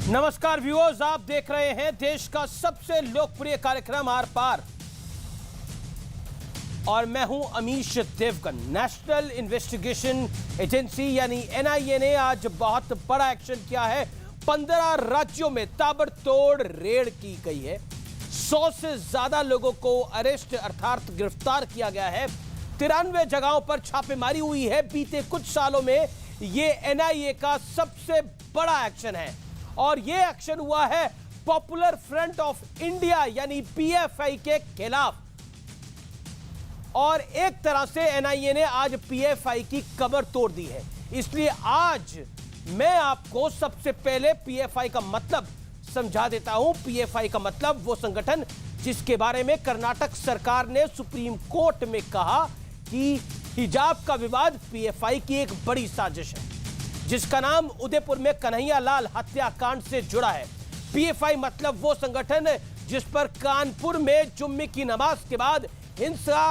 नमस्कार व्यूअर्स, आप देख रहे हैं देश का सबसे लोकप्रिय कार्यक्रम आर पार और मैं हूं Amish Devgan. National investigation agency यानी एनआईए ने आज बहुत बड़ा एक्शन किया है। 15 राज्यों में ताबड़तोड़ रेड की गई है। 100 से ज्यादा लोगों को अरेस्ट अर्थात गिरफ्तार किया गया है। 93 जगहों पर छापेमारी हुई है। बीते कुछ सालों में यह एनआईए का सबसे बड़ा एक्शन है और यह एक्शन हुआ है पॉपुलर फ्रंट ऑफ इंडिया यानी पीएफआई के खिलाफ। और एक तरह से एनआईए ने आज पीएफआई की कमर तोड़ दी है। इसलिए आज मैं आपको सबसे पहले पीएफआई का मतलब समझा देता हूं। पीएफआई का मतलब वो संगठन जिसके बारे में कर्नाटक सरकार ने सुप्रीम कोर्ट में कहा कि हिजाब का विवाद पीएफआई की एक बड़ी साजिश है, जिसका नाम उदयपुर में कन्हैया लाल हत्याकांड से जुड़ा है। पीएफआई मतलब वो संगठन जिस पर कानपुर में जुम्मे की नमाज के बाद हिंसा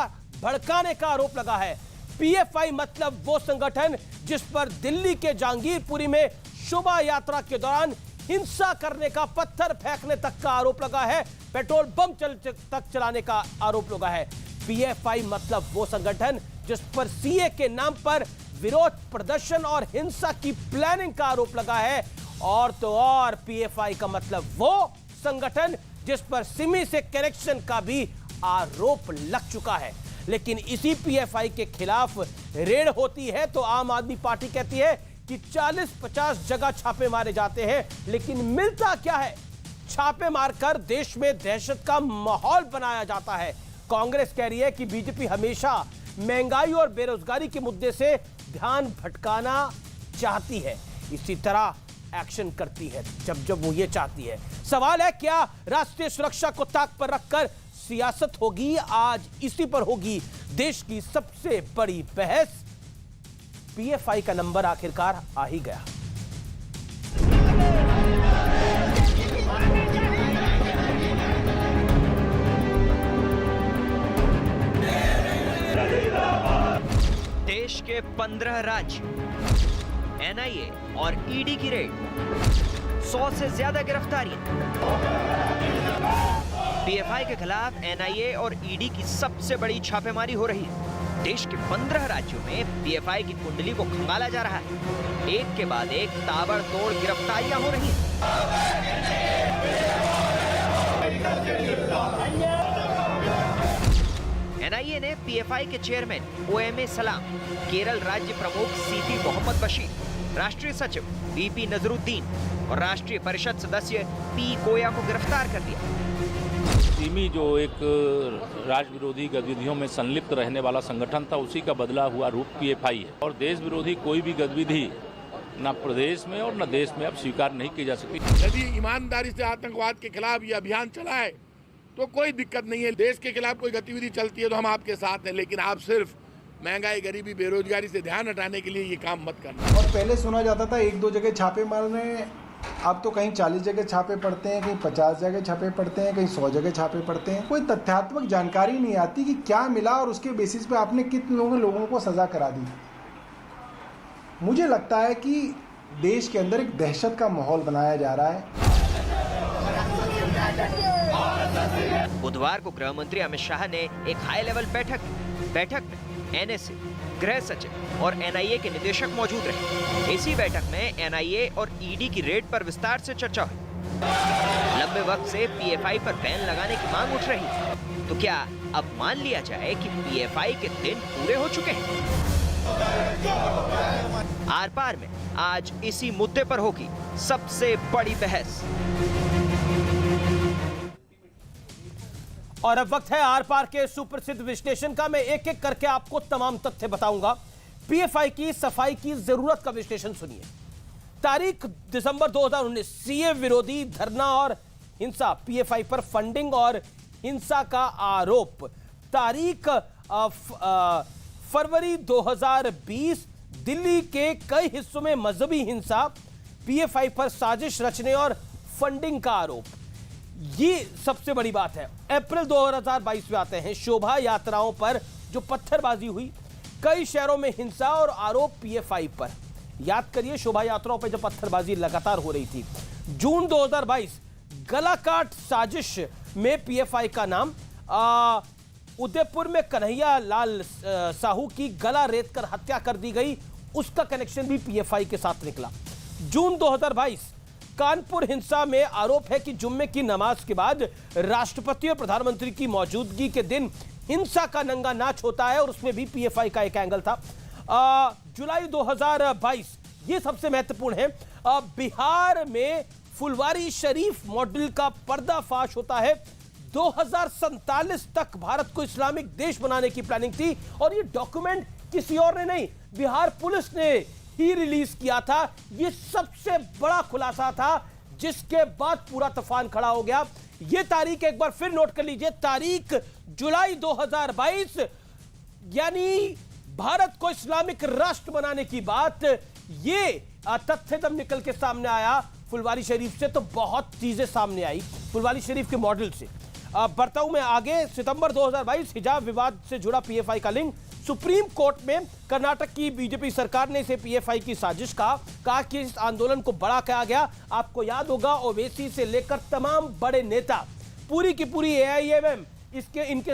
भड़काने का आरोप लगा है। पीएफआई मतलब वो संगठन जिस पर दिल्ली के जहांगीरपुरी में शोभा यात्रा के दौरान हिंसा करने का, पत्थर फेंकने तक का आरोप लगा है, पेट्रोल बम तक चलाने का आरोप लगा है। पीएफआई मतलब वो संगठन जिस पर सीए के नाम पर विरोध प्रदर्शन और हिंसा की प्लानिंग का आरोप लगा है। और तो और पीएफआई का मतलब वो संगठन जिस पर सिमी से कनेक्शन का भी आरोप लग चुका है। लेकिन इसी पीएफआई के खिलाफ रेड होती है तो आम आदमी पार्टी कहती है कि 40-50 जगह छापे मारे जाते हैं, लेकिन मिलता क्या है? छापे मारकर देश में दहशत का माहौल बनाया जाता है। कांग्रेस कह रही है कि बीजेपी हमेशा महंगाई और बेरोजगारी के मुद्दे से ध्यान भटकाना चाहती है, इसी तरह एक्शन करती है जब जब वो ये चाहती है। सवाल है, क्या राष्ट्रीय सुरक्षा को ताक पर रखकर सियासत होगी? आज इसी पर होगी देश की सबसे बड़ी बहस। पीएफआई का नंबर आखिरकार आ ही गया। देश के 15 राज्य, एनआईए और ईडी की रेड, 100 से ज्यादा गिरफ्तारियां। पीएफआई के खिलाफ एनआईए और ईडी की सबसे बड़ी छापेमारी हो रही है। देश के 15 राज्यों में पीएफआई की कुंडली को खंगाला जा रहा है। एक के बाद एक ताबड़तोड़ गिरफ्तारियां हो रही हैं। एनआईए ने पीएफआई के चेयरमैन ओएमए सलाम, केरल राज्य प्रमुख सीपी मोहम्मद बशीर, राष्ट्रीय सचिव बीपी नजरुद्दीन और राष्ट्रीय परिषद सदस्य पी कोया को गिरफ्तार कर लिया। सिमी जो एक राष्ट्र विरोधी गतिविधियों में संलिप्त रहने वाला संगठन था, उसी का बदला हुआ रूप पीएफआई है। और देश विरोधी कोई भी गतिविधि न प्रदेश में और न देश में अब स्वीकार नहीं की जा सकती। यदि ईमानदारी से आतंकवाद के खिलाफ ये अभियान चलाए तो कोई दिक्कत नहीं है। देश के खिलाफ कोई गतिविधि चलती है तो हम आपके साथ हैं, लेकिन आप सिर्फ महंगाई, गरीबी, बेरोजगारी से ध्यान हटाने के लिए ये काम मत करना। और पहले सुना जाता था 1-2 जगह छापे मारने, अब तो कहीं 40 जगह छापे पड़ते हैं, कहीं 50 जगह छापे पड़ते हैं, कहीं 100 जगह छापे पड़ते हैं। कोई तथ्यात्मक जानकारी नहीं आती कि क्या मिला और उसके बेसिस पे आपने कितने लोगों को सजा करा दी। मुझे लगता है कि देश के अंदर एक दहशत का माहौल बनाया जा रहा है। बुधवार को गृह मंत्री अमित शाह ने एक हाई लेवल बैठक में एनएसए, गृह सचिव और एनआईए के निदेशक मौजूद रहे। इसी बैठक में एनआईए और ईडी की रेड पर विस्तार से चर्चा हुई। लंबे वक्त से पीएफआई पर बैन लगाने की मांग उठ रही है, तो क्या अब मान लिया जाए कि पीएफआई के दिन पूरे हो चुके हैं? आर पार में आज इसी मुद्दे पर होगी सबसे बड़ी बहस। और अब वक्त है आर पार के सुप्रसिद्ध विश्लेषण का। मैं एक एक करके आपको तमाम तथ्य बताऊंगा। पीएफआई की सफाई की जरूरत का विश्लेषण सुनिए। तारीख दिसंबर 2019, सीए विरोधी धरना और हिंसा, पीएफआई पर फंडिंग और हिंसा का आरोप। तारीख फरवरी 2020, दिल्ली के कई हिस्सों में मजहबी हिंसा, पीएफआई पर साजिश रचने और फंडिंग का आरोप। ये सबसे बड़ी बात है। अप्रैल 2022 में आते हैं, शोभा यात्राओं पर जो पत्थरबाजी हुई, कई शहरों में हिंसा और आरोप पीएफआई पर। याद करिए शोभा यात्राओं पर जब पत्थरबाजी लगातार हो रही थी। जून 2022 गलाकाट साजिश में पीएफआई का नाम, उदयपुर में कन्हैया लाल साहू की गला रेत कर हत्या कर दी गई, उसका कनेक्शन भी पीएफआई के साथ निकला। जून 2022 कानपुर हिंसा में आरोप है कि जुम्मे की नमाज के बाद राष्ट्रपति और प्रधानमंत्री की मौजूदगी के दिन हिंसा का नंगा नाच होता है और उसमें भी पीएफआई का एक एंगल था। जुलाई 2022 ये सबसे महत्वपूर्ण है। बिहार में फुलवारी शरीफ मॉडल का पर्दाफाश होता है। 2047 तक भारत को इस्लामिक देश बनाने की प्लानिंग थी और ये डॉक्यूमेंट किसी और ने नहीं, बिहार पुलिस ने ही रिलीज किया था। ये सबसे बड़ा खुलासा था जिसके बाद पूरा तूफान खड़ा हो गया। ये तारीख एक बार फिर नोट कर लीजिए, तारीख जुलाई 2022, यानी भारत को इस्लामिक राष्ट्र बनाने की बात। ये तथ्य जब निकल के सामने आया फुलवारी शरीफ से तो बहुत चीजें सामने आई फुलवारी शरीफ के मॉडल से। बढ़ता हूं मैं आगे। सितंबर 2022 हिजाब विवाद से जुड़ा पीएफआई का लिंक, सुप्रीम कोर्ट में कर्नाटक की बीजेपी सरकार ने इसे पीएफआई की साजिश कहा कि इस आंदोलन को बड़ा किया गया। आपको याद होगा ओवैसी से लेकर तमाम बड़े नेता, पूरी की पूरी एआईएमएम इनके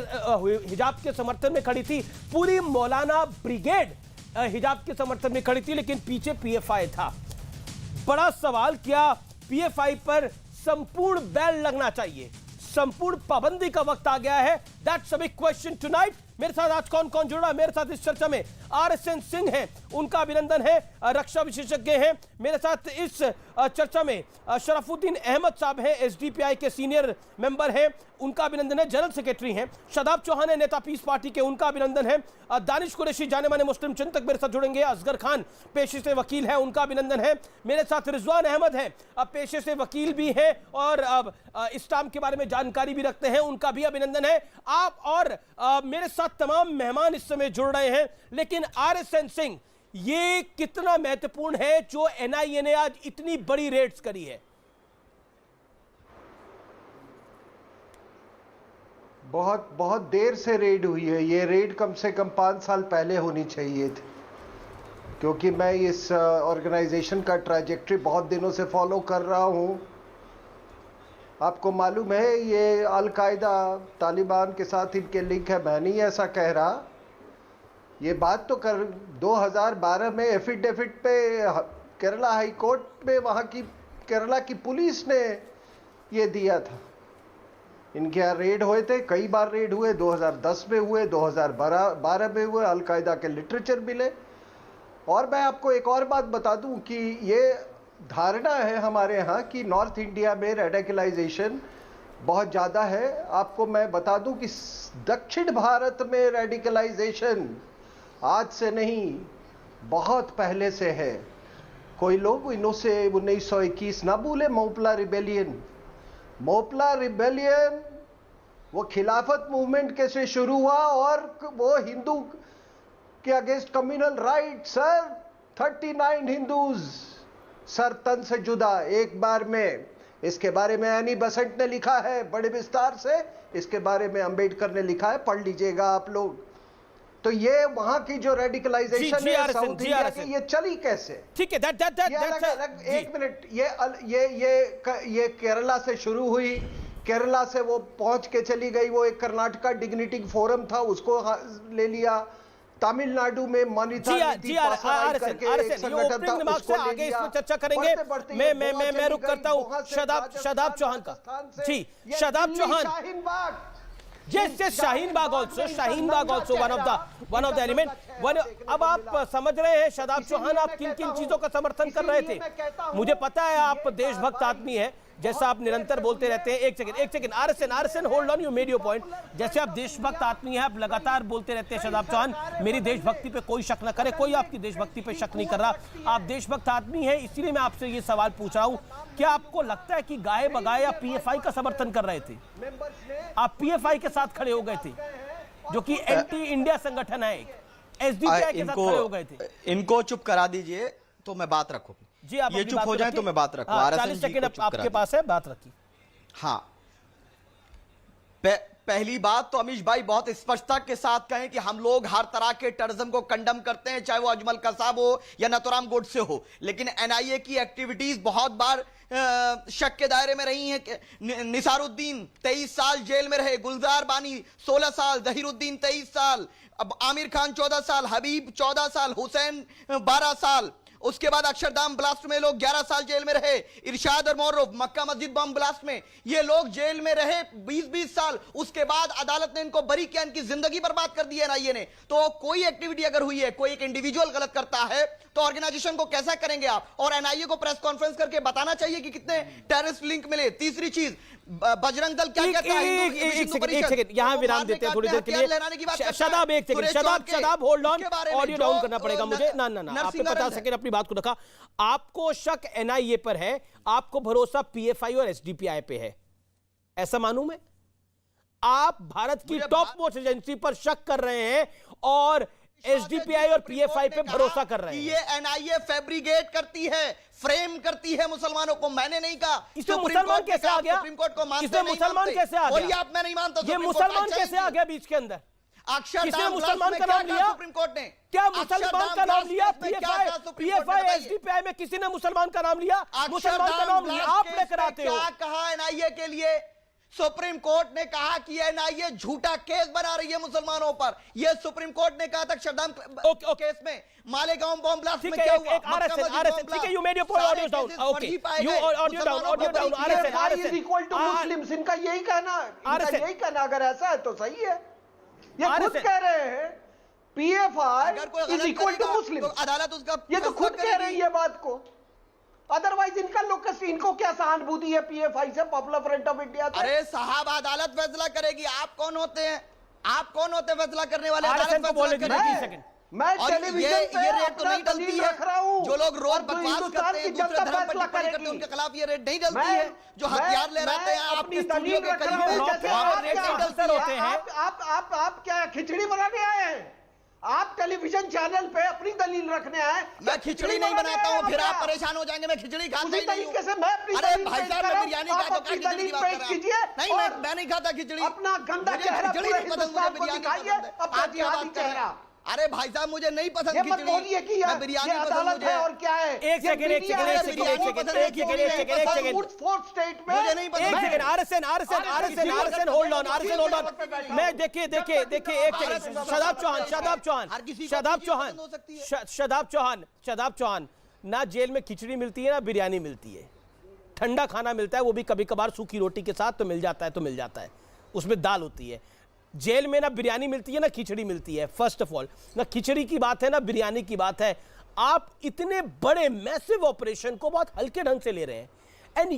हिजाब के समर्थन में खड़ी थी, पूरी मौलाना ब्रिगेड हिजाब के समर्थन में खड़ी थी, लेकिन पीछे पीएफआई था। बड़ा सवाल, क्या पीएफआई पर संपूर्ण बैन लगना चाहिए? संपूर्ण पाबंदी का वक्त आ गया है। That's a big question tonight. मेरे साथ आज कौन कौन जुड़ा मेरे साथ इस चर्चा में? आरएसएन सिंह हैं, उनका अभिनंदन है, रक्षा विशेषज्ञ हैं। मेरे साथ इस चर्चा में शरफुद्दीन अहमद साहब हैं, एसडीपीआई के सीनियर मेंबर हैं, उनका अभिनंदन है, जनरल सेक्रेटरी हैं। शादाब चौहान है, नेता पीस पार्टी के, उनका अभिनंदन है। दानिश कुरैशी जाने माने मुस्लिम चिंतक मेरे साथ जुड़ेंगे। असगर खान पेशे से वकील है, उनका अभिनंदन है। मेरे साथ रिजवान अहमद है, अब पेशे से वकील भी हैं और अब इस्लाम के बारे में जानकारी भी रखते हैं, उनका भी अभिनंदन है। आप और मेरे साथ तमाम मेहमान इस समय जुड़ रहे हैं। लेकिन आरएसएन सिंह, ये कितना महत्वपूर्ण है जो एनआईए ने आज इतनी बड़ी रेड्स करी है? बहुत बहुत देर से रेड हुई है। ये रेड कम से कम 5 साल पहले होनी चाहिए थी, क्योंकि मैं इस ऑर्गेनाइजेशन का ट्रैजेक्टरी बहुत दिनों से फॉलो कर रहा हूँ। आपको मालूम है ये अल-कायदा तालिबान के साथ इनके लिंक है, मैं नहीं ऐसा कह रहा। ये बात तो 2012 में एफिडेविट पे केरला हाई कोर्ट में वहाँ की केरला की पुलिस ने ये दिया था। इनके यहाँ रेड हुए थे, कई बार रेड हुए, 2010 में हुए, 2012 में हुए, अल-कायदा के लिटरेचर मिले। और मैं आपको एक और बात बता दूं कि ये धारणा है हमारे यहाँ कि नॉर्थ इंडिया में रेडिकलाइजेशन बहुत ज़्यादा है। आपको मैं बता दूं कि दक्षिण भारत में रेडिकलाइजेशन आज से नहीं, बहुत पहले से है। कोई लोग 1921 ना भूले मोपला रिबेलियन। मोपला रिबेलियन वो खिलाफत मूवमेंट कैसे शुरू हुआ और वो हिंदू के against communal right. Sir 39 Hindus sir तन से जुदा एक बार में। इसके बारे में एनी बसंत ने लिखा है बड़े विस्तार से, इसके बारे में अंबेडकर ने लिखा है, पढ़ लीजिएगा आप लोग। तो ये वहां की जो रेडिकलाइजेशन है साउथ इंडिया की, ये चली कैसे? ठीक है, एक मिनट, ये केरला से शुरू हुई, केरला से वो पहुंच के चली गई, वो एक कर्नाटका डिग्निटी फोरम था, उसको ले लिया। तमिलनाडु में आगे इसमें चर्चा करेंगे। मैं रुक करता हूं शादाब चौहान का। जी, Shadab Chauhan. Yes, Shaheen Bagh also one of the element. अब आप समझ रहे हैं शादाब चौहान, आप किन किन चीजों का समर्थन कर रहे थे? मुझे पता है आप देशभक्त आदमी हैं, जैसा आप निरंतर बोलते रहते हैं। एक second RSN hold on, you made your point. जैसे आप देशभक्त आदमी हैं, आप लगातार बोलते रहते हैं शादाब चौहान, मेरी देशभक्ति पे कोई शक न करे। कोई आपकी देशभक्ति पे शक नहीं कर रहा, आप देशभक्त आदमी हैं, इसीलिए मैं आपसे ये सवाल पूछ रहा हूं। क्या आपको लगता है कि गाये बगाए आप पीएफआई का समर्थन कर रहे थे? आप पीएफआई के साथ खड़े हो गए थे, जो कि एंटी इंडिया संगठन है, एसडीपीआई के साथ खड़े हो गए थे? इनको चुप करा दीजिए तो मैं बात रखूं। जी, आप ये चुप हो जाए तो मैं बात रखूं। 40 सेकंड आपके पास है, बात रखिए। हाँ, पहली बात तो अमीश भाई बहुत स्पष्टता के साथ कहें कि हम लोग हर तरह के टेररिज्म को कंडम करते हैं, चाहे वो अजमल कसाब हो या नथुराम गोडसे हो, लेकिन एनआईए की एक्टिविटीज बहुत बार शक के दायरे में रही हैं। निसारुद्दीन 23 साल जेल में रहे, गुलजार बानी 16 साल, जहीरुद्दीन 23 साल, अब आमिर खान 14 साल, हबीब 14 साल, हुसैन 12 साल, उसके बाद अक्षरधाम ब्लास्ट में लोग 11 साल जेल में रहे, इरशाद और मौरूफ मक्का मस्जिद बम ब्लास्ट में ये लोग जेल में रहे 20-20 साल, उसके बाद अदालत ने इनको बरी किया, इनकी जिंदगी बर्बाद कर दी एनआईए ने। तो कोई एक्टिविटी अगर हुई है, कोई एक इंडिविजुअल गलत करता है तो ऑर्गेनाइजेशन को कैसा करेंगे आप? और एनआईए को प्रेस कॉन्फ्रेंस करके बताना चाहिए कि कितने टेररिस्ट लिंक मिले। तीसरी चीज, बजरंग दल क्या कहता है? एक सेकंड यहां विराम देते हैं थोड़ी देर के लिए। शदाब एक second, Shadab hold on, audio down करना पड़ेगा मुझे। ना आपने 50 सेकंड अपनी बात को रखा। आपको शक एनआईए पर है, आपको भरोसा पीएफआई और एसडीपीआई पे है, ऐसा मानूं मैं? आप भारत की टॉप मोस्ट एजेंसी पर शक कर रहे हैं और एसडीपीआई और पीएफआई पे भरोसा कर रहे हैं। ये एनआईए फैब्रिकेट करती है, फ्रेम करती है मुसलमानों को। मैंने नहीं कहा। इसमें मुसलमान कैसे आ गया? सुप्रीम कोर्ट को मानते इसमें मुसलमान कैसे आ गया? बोलिए आप। मैं नहीं मानता। ये मुसलमान कैसे आ गया बीच के अंदर? किसने मुसलमान का नाम लिया? सुप्रीम कोर्ट ने क्या मुसलमान का नाम लिया? पीएफआई एसडीपीआई में किसी ने मुसलमान का नाम लिया? मुसलमान का नाम आप लेकर आते हो। क्या कहा एनआईए के लिए? सुप्रीम कोर्ट ने कहा कि एनआईए झूठा केस बना रही है मुसलमानों पर। यह सुप्रीम कोर्ट ने कहा था अक्षरधाम केस में, मालेगांव बॉम्ब ब्लास्ट में क्या हुआ? आरएसएन, ठीक है, you made your point, audio down, okay, you audio down, RSN is equal to Muslims, इनका यही कहना, अगर ऐसा है तो सही है। ये खुद कह रहे हैं पीएफआई इज इक्वल टू मुस्लिम, अदालत उसका, ये तो खुद कह रहे हैं ये बात को। अदरवाइज इनको क्या सहानुभूति है पीएफआई से, पॉपुलर फ्रंट ऑफ इंडिया से? अरे साहब, अदालत फैसला करेगी। आप कौन होते हैं? आप कौन होते हैं फैसला करने वाले? अदालत फैसला करेगी। मैं टेलीविजन पे रेट तो नहीं डलती रख रहा हूं। जो लोग रोज बकवास करते हैं, दूसरे धर्म पर टिप्पणी करते हैं, उनके खिलाफ ये रेट नहीं डलती है। जो हथियार ले रहते हैं आपकी स्टूडियो के करीब आप क्या खिचड़ी बनाने आए हैं? आप टेलीविजन चैनल पे अपनी दलील रखने आए। मैं खिचड़ी नहीं बनाता हूँ, फिर आप परेशान हो जाएंगे। मैं खिचड़ी खाता ही नहीं हूँ। से मैं अपनी अरे भाई साहब, मैं बिरयानी खाता हूँ, खिचड़ी की बात कर रहा हूँ। नहीं, मैं नहीं खाता खिचड़ी। अपना गंदा चेहरा पूरे हिंदुस्तान को दिखाइए, अपना जिहादी चेहरा। अरे भाई साहब, मुझे नहीं पसंद खिचड़ी। कि मैं बिरयानी अदालत है और क्या है? एक सेकंड मुझे नहीं पसंद। RSN hold on. मैं देखिए एक सेकंड, शदाब चौहान, ना जेल में खिचड़ी मिलती है ना बिरयानी मिलती है, ठंडा खाना मिलता है, वो भी कभी कभार सूखी रोटी के साथ तो मिल जाता है, उसमें दाल होती है। जेल में ना बिरयानी मिलती है ना खिचड़ी मिलती है। फर्स्ट ऑफ ऑल, ना खिचड़ी की बात है ना बिरयानी की बात है। आप इतने बड़े मैसिव ऑपरेशन को बहुत हल्के ढंग से ले रहे हैं। एंड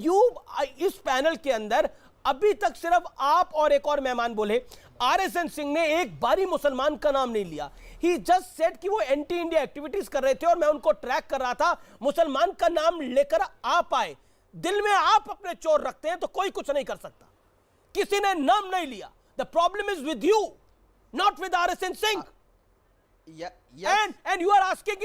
इस पैनल के अंदर अभी तक सिर्फ आप और एक और मेहमान बोले। आरएसएन सिंह ने एक बारी मुसलमान का नाम नहीं लिया। ही जस्ट सेड कि वो एंटी इंडिया एक्टिविटीज कर रहे थे और मैं उनको ट्रैक कर रहा था। मुसलमान का नाम लेकर आप आए। दिल में आप अपने चोर रखते हैं तो कोई कुछ नहीं कर सकता। किसी ने नाम नहीं लिया। The problem is with you, not with RSN Singh. Yes. And you are asking,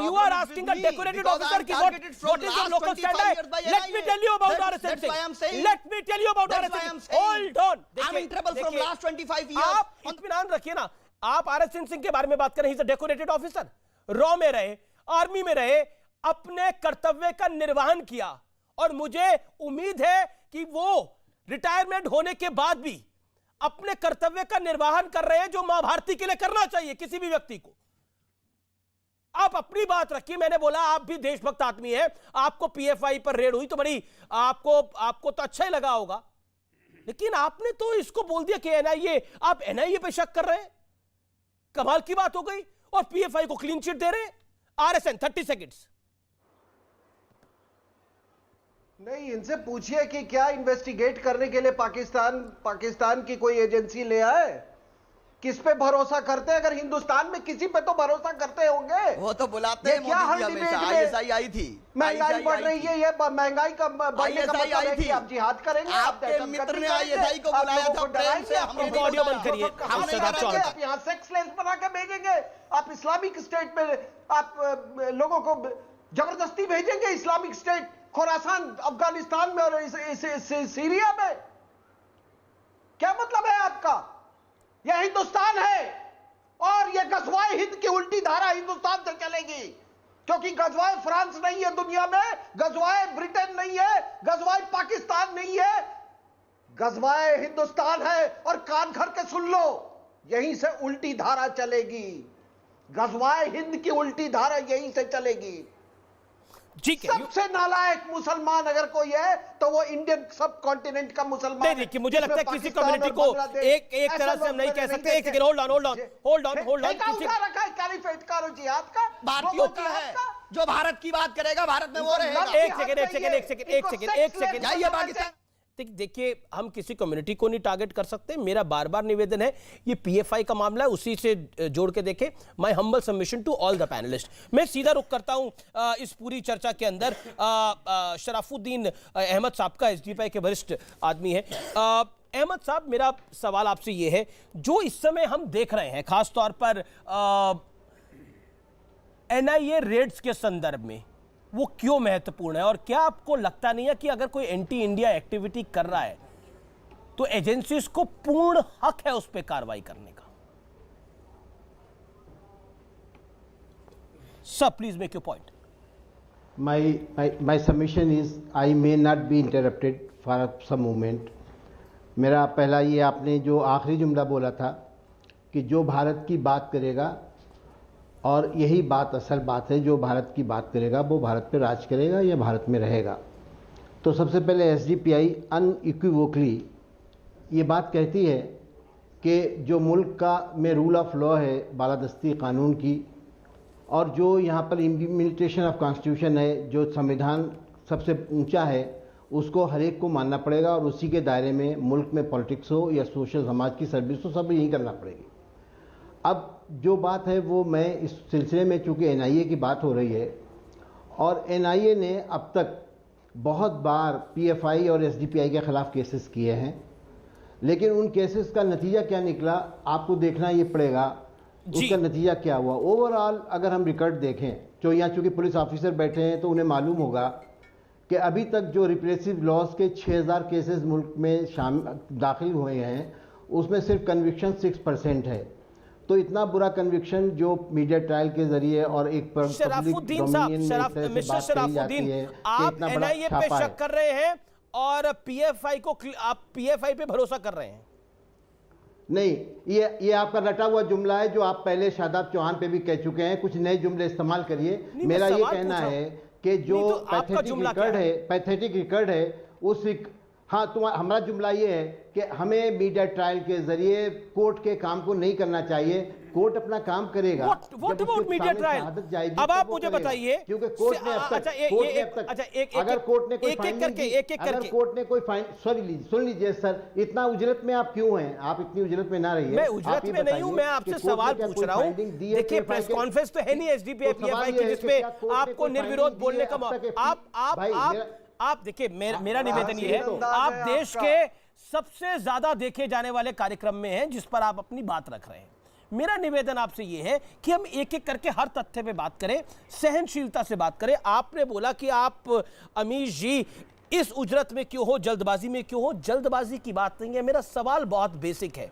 you are asking a decorated officer ki what is your local standard? Let me tell you about RSN Singh. Let me tell you about RSN Singh. Hold on. I'm in trouble from last 25 years. आप इत्मीनान रखिए ना। आप RSN Singh के बारे में बात करें, he is a decorated officer. Raw में रहे, आर्मी में रहे, अपने कर्तव्य का निर्वहन किया और मुझे उम्मीद है कि वो रिटायरमेंट होने के बाद भी अपने कर्तव्य का निर्वहन कर रहे हैं जो मां भारती के लिए करना चाहिए किसी भी व्यक्ति को। आप अपनी बात रखिए। मैंने बोला आप भी देशभक्त आदमी हैं, आपको पीएफआई पर रेड हुई तो बड़ी आपको तो अच्छा ही लगा होगा, लेकिन आपने तो इसको बोल दिया कि एनआईए, आप एनआईए पे शक कर रहे हैं। कमाल की बात हो गई। और पीएफआई को क्लीन चिट दे रहे हैं। RSN 30 seconds. नहीं, इनसे पूछिए कि क्या इन्वेस्टिगेट करने के लिए पाकिस्तान की कोई एजेंसी ले आए? किस पे भरोसा करते हैं? अगर हिंदुस्तान में किसी पे तो भरोसा करते होंगे। वो तो बुलाते हैं मोदी जी। आईएसआई आई थी, महंगाई बढ़ रही है, ये महंगाई का बढ़ने का मतलब है कि आप जिहाद करेंगे। आपके मित्र ने आईएसआई को बुलाया था, प्रेम से हमने ऑडियो बंद करिए। आप यहाँ सेक्स लेस बना के भेजेंगे? आप इस्लामिक स्टेट में आप लोगों को जबरदस्ती भेजेंगे? इस्लामिक स्टेट खुरासान अफगानिस्तान में और सीरिया में क्या मतलब है आपका? करेगी, क्योंकि गजवाए फ्रांस नहीं है दुनिया में, गजवाए ब्रिटेन नहीं है, गजवाए पाकिस्तान नहीं है, गजवाए हिंदुस्तान है। और कान भर के सुन लो, यहीं से उल्टी धारा चलेगी, गजवाए हिंद की उल्टी धारा यहीं से चलेगी। ठीक है, सबसे नालायक मुसलमान अगर कोई है तो वो इंडियन सब कॉन्टिनेंट का मुसलमान नहीं देखिए, मुझे लगता है किसी कम्युनिटी को एक तरह से हम नहीं कह सकते। एक सेकंड, होल्ड ऑन रखा है कैलिफेट का और जिहाद का, भारतीयों की है, जो भारत की बात करेगा भारत में वो रहेगा। एक सेकंड जाइए पाकिस्तान। देखिए, हम किसी कम्युनिटी को नहीं टारगेट कर सकते। मेरा बार बार निवेदन है, ये पीएफआई का मामला है, उसी से जोड़ के देखें। My humble submission to all the panelist. मैं सीधा रुख करता हूं इस पूरी चर्चा के अंदर शराफुद्दीन अहमद साहब का, एसडीपीआई के वरिष्ठ आदमी है। अहमद साहब, मेरा सवाल आपसे ये है, जो इस समय हम देख रहे हैं खासतौर पर एनआईए रेड्स के संदर्भ में, वो क्यों महत्वपूर्ण है? और क्या आपको लगता नहीं है कि अगर कोई एंटी इंडिया एक्टिविटी कर रहा है तो एजेंसीज को पूर्ण हक है उस पर कार्रवाई करने का? Sir, please make your point. My submission is I may not be interrupted for some moment. मेरा पहला ये, आपने जो आखिरी जुमला बोला था कि जो भारत की बात करेगा, और यही बात असल बात है, जो भारत की बात करेगा वो भारत पे राज करेगा या भारत में रहेगा। तो सबसे पहले एसडीपीआई अनइक्विवोकली ये बात कहती है कि जो मुल्क का में रूल ऑफ लॉ है, बालादस्ती कानून की, और जो यहाँ पर इम्प्लीमेंटेशन ऑफ कॉन्स्टिट्यूशन है, जो संविधान सबसे ऊंचा है, उसको हर एक को मानना पड़ेगा, और उसी के दायरे में मुल्क में पॉलिटिक्स हो या सोशल समाज की सर्विस हो, सब यही करना पड़ेगी। अब जो बात है वो मैं इस सिलसिले में, चूँकि एनआईए की बात हो रही है, और एनआईए ने अब तक बहुत बार पीएफआई और एसडीपीआई के ख़िलाफ़ केसेस किए हैं, लेकिन उन केसेस का नतीजा क्या निकला आपको देखना ये पड़ेगा। उसका नतीजा क्या हुआ ओवरऑल, अगर हम रिकॉर्ड देखें, तो यहाँ चूँकि पुलिस ऑफिसर बैठे हैं तो उन्हें मालूम होगा कि अभी तक जो रिप्रेसिव लॉज के 6000 केसेस मुल्क में दाखिल हुए हैं, उसमें सिर्फ कन्विक्शन 6% है। तो इतना बुरा कन्विक्शन जो मीडिया ट्रायल के जरिए और एक शराफुद्दीन साहब, मिस्टर शराफुद्दीन, आप एनआईए पे शक कर रहे हैं और पीएफआई को, आप पीएफआई पे भरोसा कर रहे हैं? नहीं, ये आपका रटा हुआ जुमला है, जो आप पहले शादाब चौहान पे भी कह चुके हैं। कुछ नए जुमले इस्तेमाल करिए। मेरा ये कहना है कि जो पैथेटिक रिकॉर्ड है उस, हाँ, तो हमारा जुमला ये है कि हमें मीडिया ट्रायल के जरिए कोर्ट के काम को नहीं करना चाहिए। कोर्ट अपना काम करेगा। What about media trial? अब आप मुझे बताइए, क्योंकि कोर्ट ने अब तक, अगर कोर्ट ने कोई सुन लीजिए सर, इतना उजरत में आप क्यों हैं? आप इतनी उजरत में ना रहिए। मैं उजरत में नहीं हूं, मैं आपसे सवाल पूछ रहा हूं। देखिए, प्रेस कॉन्फ्रेंस तो है नहीं एसडीपीआई पीएफआई की जिसपे आपको निर्विरोध बोलने का मौका। आप देखिए, मेरा निवेदन ये है, आप देश के सबसे ज्यादा देखे जाने वाले कार्यक्रम में हैं जिस पर आप अपनी बात रख रहे हैं। मेरा निवेदन आपसे ये है कि हम एक एक करके हर तथ्य पे बात करें, सहनशीलता से बात करें। आपने बोला कि आप अमीश जी इस उजरत में क्यों हो, जल्दबाजी में क्यों हो? जल्दबाजी की बात नहीं है, मेरा सवाल बहुत बेसिक है।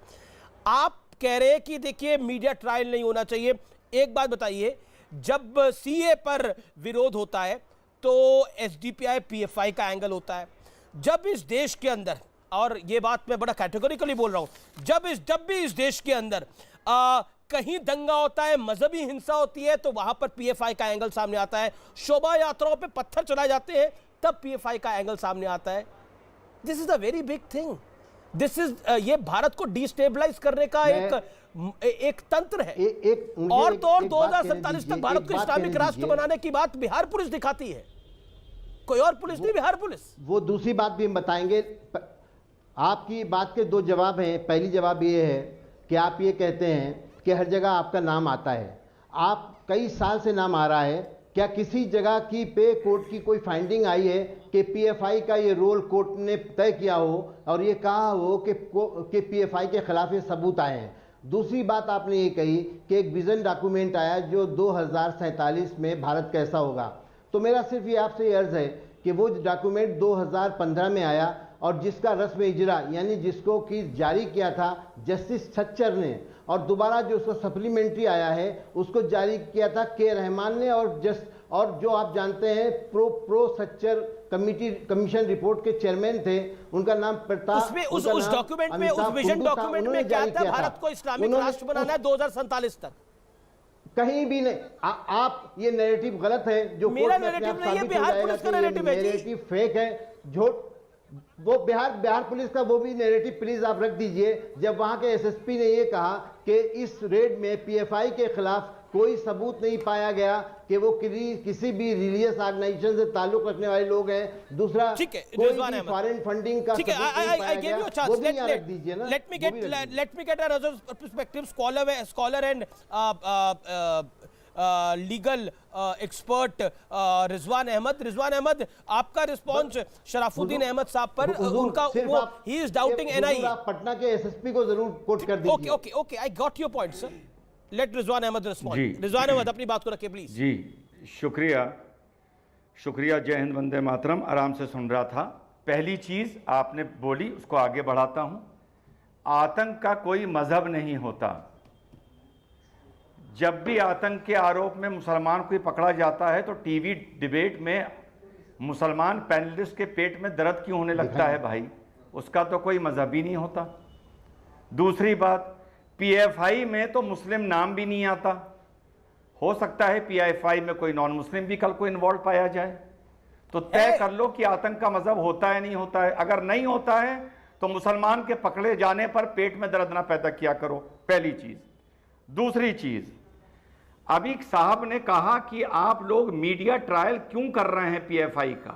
आप कह रहे हैं कि देखिए मीडिया ट्रायल नहीं होना चाहिए। एक बात बताइए, जब सीए पर विरोध होता है तो एसडीपीआई पीएफआई का एंगल होता है। जब इस देश के अंदर, और ये बात मैं बड़ा कैटेगोरिकली बोल रहा हूं, जब भी इस देश के अंदर कहीं दंगा होता है, मजहबी हिंसा होती है, तो वहां पर पीएफआई का एंगल सामने आता है। शोभा यात्राओं पे पत्थर चलाए जाते हैं, तब पीएफआई का एंगल सामने आता है। This is a very big thing. This is, ये भारत को डिस्टेबलाइज करने का एक तंत्र है। और तो और 2047 तक भारत को इस्लामिक राष्ट्र बनाने की बात बिहार पुलिस दिखाती है, कोई और पुलिस नहीं, बिहार पुलिस। वो दूसरी बात भी हम बताएंगे। आपकी बात के दो जवाब हैं। पहली जवाब ये है कि आप ये कहते हैं कि हर जगह आपका नाम आता है। आप कई साल से नाम आ रहा है, क्या किसी जगह की पे कोर्ट की कोई फाइंडिंग आई है कि पीएफआई का ये रोल कोर्ट ने तय किया हो और ये कहा हो कि पीएफआई के खिलाफ ये सबूत आए हैं? दूसरी बात आपने ये कही कि एक विजन डॉक्यूमेंट आया जो 2047 में भारत कैसा होगा। तो मेरा सिर्फ ये आपसे अर्ज है कि वो डॉक्यूमेंट 2015 में आया, और जिसका रस्म इजरा यानी जिसको कि जारी किया था जस्टिस सच्चर ने, और दोबारा जो उसका सप्लीमेंट्री आया है उसको जारी किया था के रहमान ने, और जो आप जानते हैं प्रो सच्चर कमीशन रिपोर्ट के चेयरमैन थे, उनका नाम प्रताप। उसमें उस डॉक्यूमेंट में, उस विजन डॉक्यूमेंट में क्या था? भारत को इस्लामिक राष्ट्र बनाना है 2047 तक। कहीं भी नहीं। आप ये नैरेटिव गलत है जो मेरा नैरेटिव नहीं है, बिहार पुलिस का नैरेटिव है जी। नैरेटिव फेक है, झूठ। वो बिहार पुलिस का वो भी नैरेटिव प्लीज आप रख दीजिए, जब वहां के एसएसपी ने ये कहा कि इस रेड में पीएफआई के खिलाफ कोई सबूत नहीं पाया गया कि वो किसी भी रिलीजियस ऑर्गेनाइजेशन से ताल्लुक रखने वाले लोग हैं। दूसरा, कोई भी फॉरेन फंडिंग का सबूत नहीं पाया गया, वो भी यहाँ रख दीजिए ना। Let me get another perspective. Scholar and legal expert Rizwan Ahmed, आपका रिस्पॉन्स शराफुद्दीन अहमद साहब पर, उनका वो ही इज डाउटिंग एनआईए। पटना के एसएसपी को जरूर कोट कर दीजिए। Okay, I got your point sir. Let Rizwan Ahmed respond. Rizwan Ahmed अपनी बात को रखिए प्लीज। जी शुक्रिया। जय हिंद, वंदे मातरम। आराम से सुन रहा था। पहली चीज आपने बोली उसको आगे बढ़ाता हूं। आतंक का कोई मजहब नहीं होता। जब भी आतंक के आरोप में मुसलमान कोई पकड़ा जाता है तो टीवी डिबेट में मुसलमान पैनलिस्ट के पेट में दर्द क्यों होने लगता है भाई? उसका तो कोई मजहब ही नहीं होता। दूसरी बात, पीएफआई में तो मुस्लिम नाम भी नहीं आता। हो सकता है पीएफआई में कोई नॉन मुस्लिम भी कल को इन्वॉल्व पाया जाए, तो तय कर लो कि आतंक का मजहब होता है नहीं होता है। अगर नहीं होता है तो मुसलमान के पकड़े जाने पर पेट में दर्द ना पैदा किया करो, पहली चीज। दूसरी चीज, अभी साहब ने कहा कि आप लोग मीडिया ट्रायल क्यों कर रहे हैं पीएफआई का?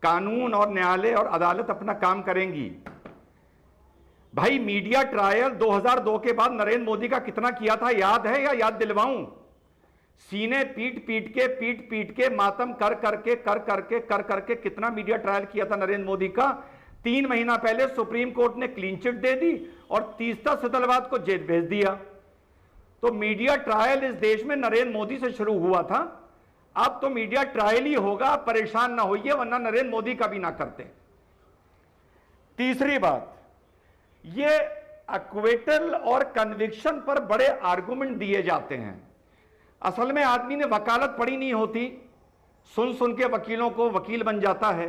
कानून और न्यायालय और अदालत अपना काम करेंगी। भाई मीडिया ट्रायल 2002 के बाद नरेंद्र मोदी का कितना किया था याद है या याद दिलवाऊं? सीने पीट के मातम कर करके कितना मीडिया ट्रायल किया था नरेंद्र मोदी का। 3 महीना पहले सुप्रीम कोर्ट ने क्लीन चिट दे दी और तीसरा सितलवाद को जेल भेज दिया। तो मीडिया ट्रायल इस देश में नरेंद्र मोदी से शुरू हुआ था, अब तो मीडिया ट्रायल ही होगा। परेशान ना होइए, वरना नरेंद्र मोदी का भी ना करते। तीसरी बात, ये एक्विटल और कन्विक्शन पर बड़े आर्गुमेंट दिए जाते हैं। असल में आदमी ने वकालत पढ़ी नहीं होती, सुन के वकीलों को वकील बन जाता है।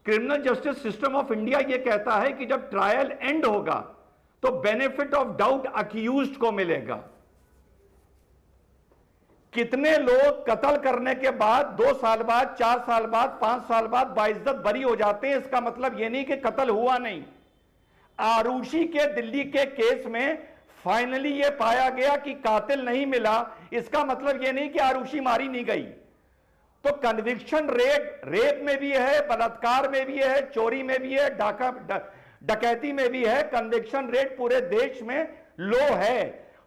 Criminal justice system of India यह कहता है कि जब ट्रायल एंड होगा तो बेनिफिट ऑफ डाउट अक्यूज्ड को मिलेगा। कितने लोग कत्ल करने के बाद 2 साल बाद, 4 साल बाद, 5 साल बाद बाइज्जत बरी हो जाते हैं। इसका मतलब यह नहीं कि कत्ल हुआ नहीं। आरुषि के दिल्ली के केस में फाइनली यह पाया गया कि कातिल नहीं मिला, इसका मतलब यह नहीं कि आरुषि मारी नहीं गई। तो कन्विक्शन रेट रेप में भी है, बलात्कार में भी है, चोरी में भी है, डकैती में भी है। कन्विक्शन रेट पूरे देश में लो है।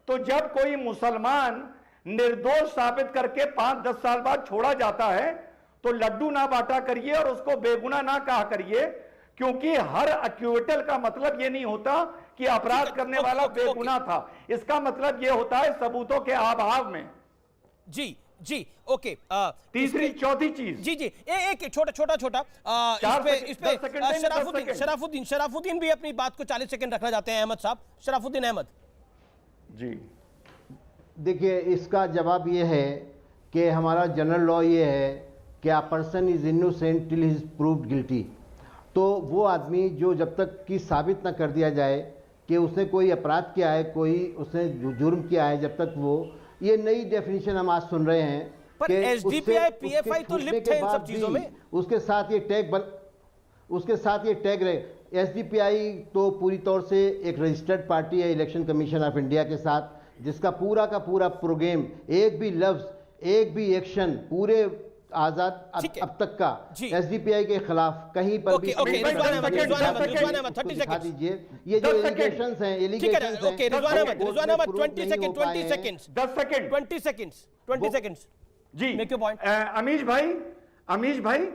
तो जब कोई मुसलमान निर्दोष साबित करके 5-10 साल बाद छोड़ा जाता है तो लड्डू ना बांटा करिए और उसको बेगुनाह ना कहा करिए, क्योंकि हर एक्यूटल का मतलब यह नहीं होता कि अपराध करने वाला बेगुनाह था। इसका मतलब यह होता है सबूतों के अभाव में। जी ओके। तीसरी चौथी चीज, जी एक छोटा इस पे शराफुद्दीन भी अपनी बात को 40 सेकंड रखना चाहते हैं। अहमद साहब, शराफुद्दीन अहमद जी। देखिए, इसका जवाब ये है कि हमारा जनरल लॉ ये है कि a person is innocent till he is proved guilty. तो वो आदमी जो जब तक कि साबित ना कर दिया जाए कि उसने कोई अपराध किया है, कोई उसने जुर्म किया है, जब तक वो, ये नई डेफिनेशन हम आज सुन रहे हैं। पर एसडीपीआई पीएफआई तो लिप्त है इन सब चीजों में। उसके साथ ये टैग रहे। एसडीपीआई तो पूरी तौर से एक रजिस्टर्ड पार्टी है इलेक्शन कमीशन ऑफ इंडिया के साथ, जिसका पूरा का पूरा प्रोग्राम, एक भी लफ्ज, एक भी एक्शन पूरे आजाद अब तक का एसडीपीआई के खिलाफ कहीं पर भी दिखा दीजिए। ये जो एलिगेशंस हैं, 20 सेकंड्स जी। अमीश भाई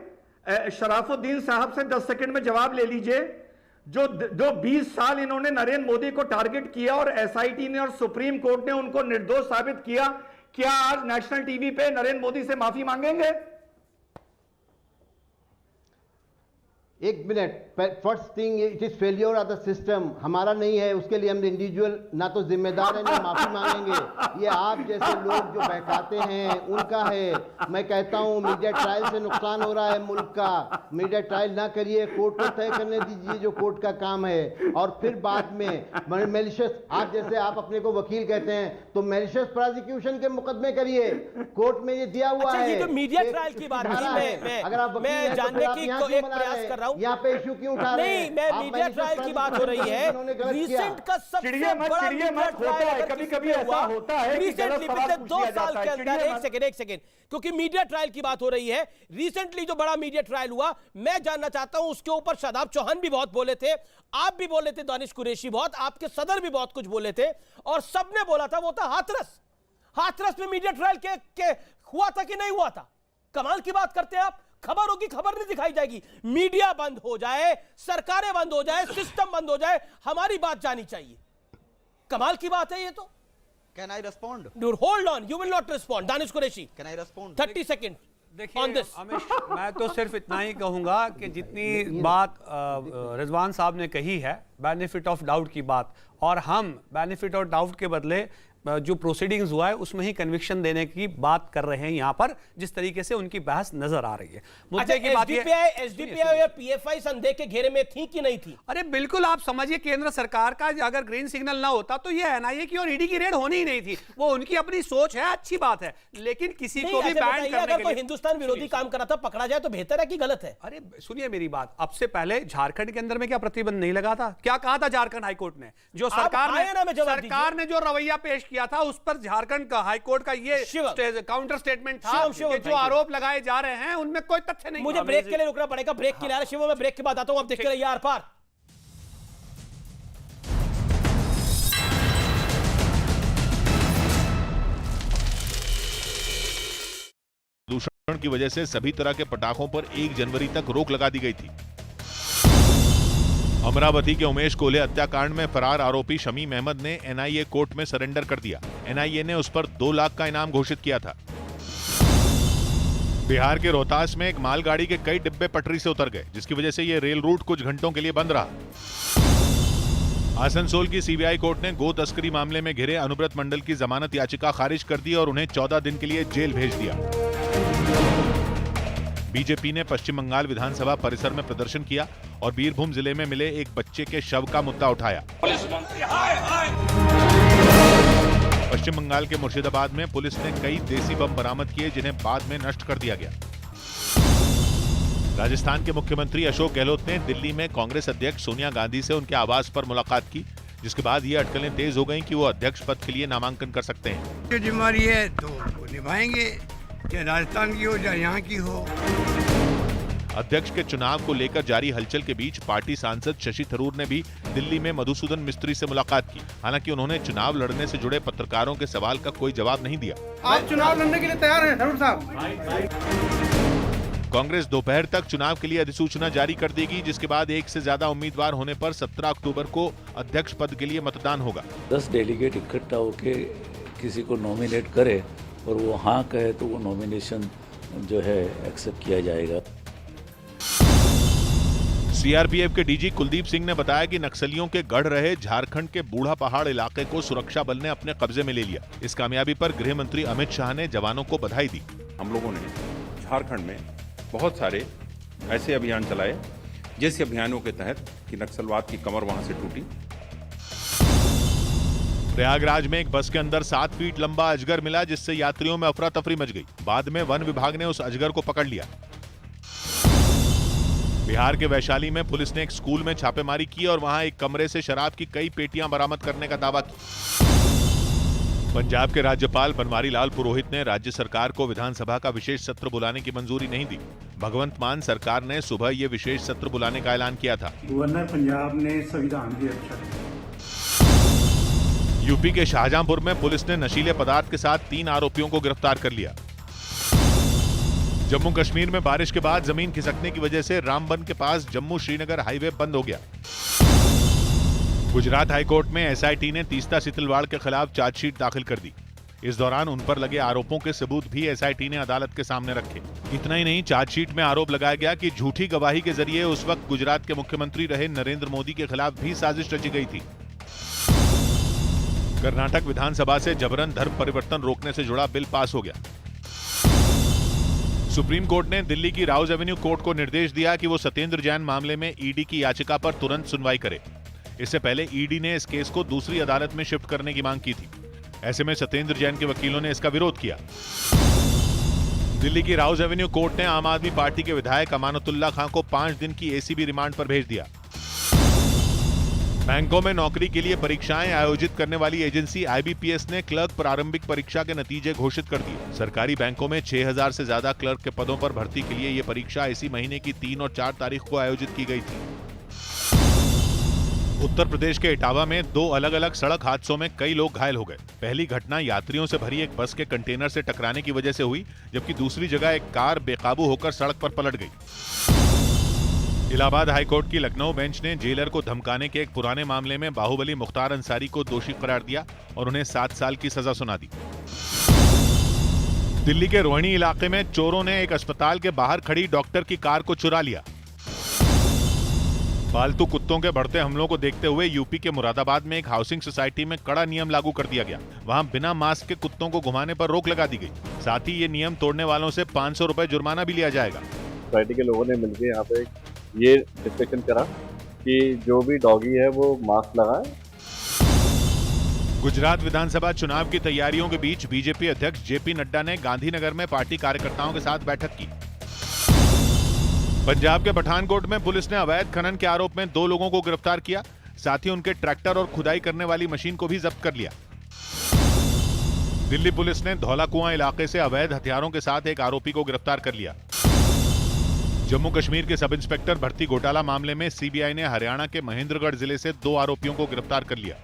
शराफुद्दीन साहब से 10 सेकंड में जवाब ले लीजिए। जो 20 साल इन्होंने नरेंद्र मोदी को टारगेट किया और एसआईटी ने और सुप्रीम कोर्ट ने उनको निर्दोष साबित किया, क्या आज नेशनल टीवी पे नरेंद्र मोदी से माफी मांगेंगे? एक minute, first thing it is failure of the system, हमारा नहीं है, उसके लिए हम इंडिविजुअल ना तो जिम्मेदार है ना माफी मांगेंगे। ये आप जैसे लोग जो बहकाते हैं उनका है। मैं कहता हूँ मीडिया ट्रायल से नुकसान हो रहा है मुल्क का। मीडिया ट्रायल ना करिए, कोर्ट को तय करने दीजिए जो कोर्ट का काम है। और फिर बाद में मेलिशियस, आप जैसे आप अपने को वकील कहते हैं तो मेलिशियस प्रोसिक्यूशन के मुकदमे करिए, कोर्ट में ये दिया हुआ है। तो मीडिया ट्रायल की बात मैं जानने की एक प्रयास कर रहा हूं, यहाँ पे इशू क्यों उठा रहे हैं? नहीं, मैं मीडिया ट्रायल की बात हो रही है। रीसेंट का सबसे बड़ा मीडिया ट्रायल कभी-कभी ऐसा होता है कि रिसेंटली पिछले 2 साल के अंदर, एक सेकंड, क्योंकि मीडिया ट्रायल की बात हो रही है। रिसेंटली जो बड़ा मीडिया ट्रायल हुआ, मैं जानना चाहता हूं उसके ऊपर शादाब चौहान भी बहुत बोले थे, आप भी बोले थे, दानिश कुरैशी बहुत, आपके सदर भी बहुत कुछ बोले थे, और सबने बोला था वो था हाथरस में मीडिया ट्रायल के हुआ था कि नहीं हुआ था। कमाल की बात करते हैं आप। खबर होगी, खबर नहीं दिखाई जाएगी। मीडिया बंद हो जाए, सरकारें बंद हो जाए, सिस्टम बंद हो जाए, हमारी बात जानी चाहिए। कमाल की बात है ये तो। Can I respond? Dude, hold on, you will not respond. Danish Qureshi. Can I respond? 30 seconds. देखिए on this. अमिश, मैं तो सिर्फ इतना ही कहूंगा कि जितनी बात रिजवान साहब ने कही है, बेनिफिट ऑफ डाउट की बात, और हम बेनिफिट ऑफ डाउट के बदले जो प्रोसीडिंग्स हुआ है उसमें ही कन्विक्शन देने की बात कर रहे हैं यहाँ पर, जिस तरीके से उनकी बहस नजर आ रही है। मुद्दे की बात एसडीपीआई और पीएफआई संदेह के घेरे में थी कि नहीं थी? अरे बिल्कुल, आप समझिए केंद्र सरकार का अगर ग्रीन सिग्नल ना होता तो ये एनआईए की और ईडी की रेड होनी ही नहीं थी। वो उनकी अपनी सोच है, अच्छी बात है, लेकिन किसी को भी बैन करने अगर कोई हिंदुस्तान विरोधी काम कर रहा था पकड़ा जाए तो बेहतर है कि गलत है? अरे सुनिए मेरी बात, अब से पहले झारखंड के अंदर में क्या प्रतिबंध नहीं लगा था? क्या कहा था झारखंड हाईकोर्ट ने? जो सरकार ने जो रवैया पेश किया था उस पर झारखंड का हाईकोर्ट का ये काउंटर स्टेटमेंट था कि जो आरोप लगाए जा रहे हैं उनमें कोई तथ्य नहीं। मुझे ब्रेक के लिए रुकना पड़ेगा, ब्रेक के लिए शिवम, मैं ब्रेक के बाद आता हूं, आप देखते रहिए आर पार। प्रदूषण की वजह से सभी तरह के पटाखों पर 1 जनवरी तक रोक लगा दी गई थी। अमरावती के उमेश कोल्हे हत्याकांड में फरार आरोपी शमीम अहमद ने एनआईए कोर्ट में सरेंडर कर दिया। एनआईए ने उस पर 2 लाख का इनाम घोषित किया था। बिहार के रोहतास में एक मालगाड़ी के कई डिब्बे पटरी से उतर गए, जिसकी वजह से यह रेल रूट कुछ घंटों के लिए बंद रहा। आसनसोल की सीबीआई कोर्ट ने गो तस्करी मामले में घिरे अनुव्रत मंडल की जमानत याचिका खारिज कर दी और उन्हें 14 दिन के लिए जेल भेज दिया। बीजेपी ने पश्चिम बंगाल विधानसभा परिसर में प्रदर्शन किया और बीरभूम जिले में मिले एक बच्चे के शव का मुद्दा उठाया। पश्चिम बंगाल के मुर्शिदाबाद में पुलिस ने कई देसी बम बरामद किए, जिन्हें बाद में नष्ट कर दिया गया। राजस्थान के मुख्यमंत्री अशोक गहलोत ने दिल्ली में कांग्रेस अध्यक्ष सोनिया गांधी से उनके आवास पर मुलाकात की, जिसके बाद ये अटकलें तेज हो गईं कि वो अध्यक्ष पद के लिए नामांकन कर सकते हैं। जो जिम्मेदारी है तो निभाएंगे, चाहे राजस्थान की हो चाहे यहाँ की हो। अध्यक्ष के चुनाव को लेकर जारी हलचल के बीच पार्टी सांसद शशि थरूर ने भी दिल्ली में मधुसूदन मिस्त्री से मुलाकात की। हालांकि उन्होंने चुनाव लड़ने से जुड़े पत्रकारों के सवाल का कोई जवाब नहीं दिया। आप चुनाव लड़ने के लिए तैयार हैं थरूर साहब? कांग्रेस दोपहर तक चुनाव के लिए अधिसूचना जारी कर देगी, जिसके बाद 1 से ज्यादा उम्मीदवार होने पर 17 अक्टूबर को अध्यक्ष पद के लिए मतदान होगा। 10 डेलीगेट इकट्ठा होके किसी को नॉमिनेट करे और वो हाँ कहे तो वो नॉमिनेशन जो है एक्सेप्ट किया जाएगा। सीआरपीएफ के डीजी कुलदीप सिंह ने बताया कि नक्सलियों के गढ़ रहे झारखंड के बूढ़ा पहाड़ इलाके को सुरक्षा बल ने अपने कब्जे में ले लिया। इस कामयाबी पर गृह मंत्री अमित शाह ने जवानों को बधाई दी। हम लोगों ने झारखंड में बहुत सारे ऐसे अभियान चलाए, जैसे अभियानों के तहत कि नक्सलवाद की कमर वहां से टूटी। प्रयागराज में एक बस के अंदर 7 फीट लंबा अजगर मिला, जिससे यात्रियों में अफरा तफरी मच गई। बाद में वन विभाग ने उस अजगर को पकड़ लिया। बिहार के वैशाली में पुलिस ने एक स्कूल में छापेमारी की और वहां एक कमरे से शराब की कई पेटियां बरामद करने का दावा किया। पंजाब के राज्यपाल बनवारी लाल पुरोहित ने राज्य सरकार को विधानसभा का विशेष सत्र बुलाने की मंजूरी नहीं दी। भगवंत मान सरकार ने सुबह ये विशेष सत्र बुलाने का ऐलान किया था। गवर्नर पंजाब ने संविधान की रक्षा। यूपी के शाहजहांपुर में पुलिस ने नशीले पदार्थ के साथ 3 आरोपियों को गिरफ्तार कर लिया। जम्मू कश्मीर में बारिश के बाद जमीन खिसकने की वजह से रामबन के पास जम्मू श्रीनगर हाईवे बंद हो गया। गुजरात हाईकोर्ट में एसआईटी ने तीस्ता सितलवाड़ के खिलाफ चार्जशीट दाखिल कर दी। इस दौरान उन पर लगे आरोपों के सबूत भी एसआईटी ने अदालत के सामने रखे। इतना ही नहीं, चार्जशीट में आरोप लगाया गया कि झूठी गवाही के जरिए उस वक्त गुजरात के मुख्यमंत्री रहे नरेंद्र मोदी के खिलाफ भी साजिश रची गई थी। कर्नाटक विधानसभा से जबरन धर्म परिवर्तन रोकने से जुड़ा बिल पास हो गया। सुप्रीम कोर्ट ने दिल्ली की राउज एवेन्यू कोर्ट को निर्देश दिया कि वो सत्येंद्र जैन मामले में ईडी की याचिका पर तुरंत सुनवाई करे। इससे पहले ईडी ने इस केस को दूसरी अदालत में शिफ्ट करने की मांग की थी। ऐसे में सत्येंद्र जैन के वकीलों ने इसका विरोध किया। दिल्ली की राउज एवेन्यू कोर्ट ने आम आदमी पार्टी के विधायक अमानतुल्लाह खान को 5 दिन की एसीबी रिमांड पर भेज दिया। बैंकों में नौकरी के लिए परीक्षाएं आयोजित करने वाली एजेंसी आईबीपीएस ने क्लर्क प्रारंभिक परीक्षा के नतीजे घोषित कर दिए। सरकारी बैंकों में 6000 से ज्यादा क्लर्क के पदों पर भर्ती के लिए यह परीक्षा इसी महीने की 3 और 4 तारीख को आयोजित की गई थी। उत्तर प्रदेश के इटावा में 2 अलग अलग सड़क हादसों में कई लोग घायल हो गए। पहली घटना यात्रियों से भरी एक बस के कंटेनर से टकराने की वजह से हुई, जबकि दूसरी जगह एक कार बेकाबू होकर सड़क पर पलट गई। इलाहाबाद हाईकोर्ट की लखनऊ बेंच ने जेलर को धमकाने के एक पुराने मामले में बाहुबली मुख्तार अंसारी को दोषी करार दिया और उन्हें 7 साल की सजा सुना दी। दिल्ली के रोहिणी इलाके में चोरों ने एक अस्पताल के बाहर खड़ी डॉक्टर की कार को चुरा लिया। पालतू कुत्तों के बढ़ते हमलों को देखते हुए यूपी के मुरादाबाद में एक हाउसिंग सोसाइटी में कड़ा नियम लागू कर दिया गया। वहां बिना मास्क के कुत्तों को घुमाने पर रोक लगा दी गई। साथ ही ये नियम तोड़ने वालों से 500 रुपए जुर्माना भी लिया जाएगा। सोसाइटी के लोगों ने मिलकर यहाँ पे ये डिस्कशन करा कि जो भी डॉगी है वो मास्क लगाए। गुजरात विधानसभा चुनाव की तैयारियों के बीच बीजेपी अध्यक्ष जेपी नड्डा ने गांधीनगर में पार्टी कार्यकर्ताओं के साथ बैठक की। पंजाब के पठानकोट में पुलिस ने अवैध खनन के आरोप में 2 लोगों को गिरफ्तार किया। साथ ही उनके ट्रैक्टर और खुदाई करने वाली मशीन को भी जब्त कर लिया। दिल्ली पुलिस ने धौलाकुआं इलाके से अवैध हथियारों के साथ एक आरोपी को गिरफ्तार कर लिया। जम्मू कश्मीर के सब इंस्पेक्टर भर्ती घोटाला मामले में सीबीआई ने हरियाणा के महेंद्रगढ़ जिले से 2 आरोपियों को गिरफ्तार कर लिया।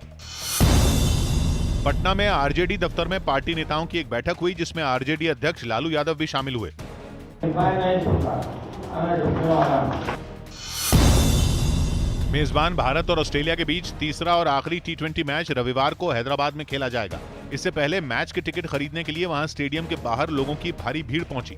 पटना में आरजेडी दफ्तर में पार्टी नेताओं की एक बैठक हुई, जिसमें आरजेडी अध्यक्ष लालू यादव भी शामिल हुए। मेजबान भारत और ऑस्ट्रेलिया के बीच तीसरा और आखिरी टी20 मैच रविवार को हैदराबाद में खेला जाएगा। इससे पहले मैच के टिकट खरीदने के लिए वहां स्टेडियम के बाहर लोगों की भारी भीड़ पहुंची।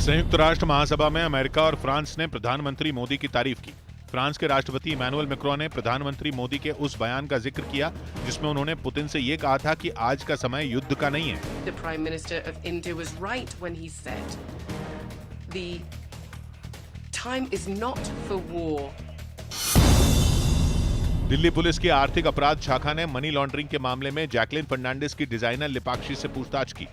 संयुक्त राष्ट्र महासभा में अमेरिका और फ्रांस ने प्रधानमंत्री मोदी की तारीफ की। फ्रांस के राष्ट्रपति इमैनुअल मैक्रों ने प्रधानमंत्री मोदी के उस बयान का जिक्र किया जिसमें उन्होंने पुतिन से यह कहा था कि आज का समय युद्ध का नहीं है। The Prime Minister of India was right when he said the time is not for war. Delhi police की आर्थिक अपराध शाखा ने मनी लॉन्ड्रिंग के मामले में जैकलिन फर्नांडिस की डिजाइनर लिपाक्षी से पूछताछ की।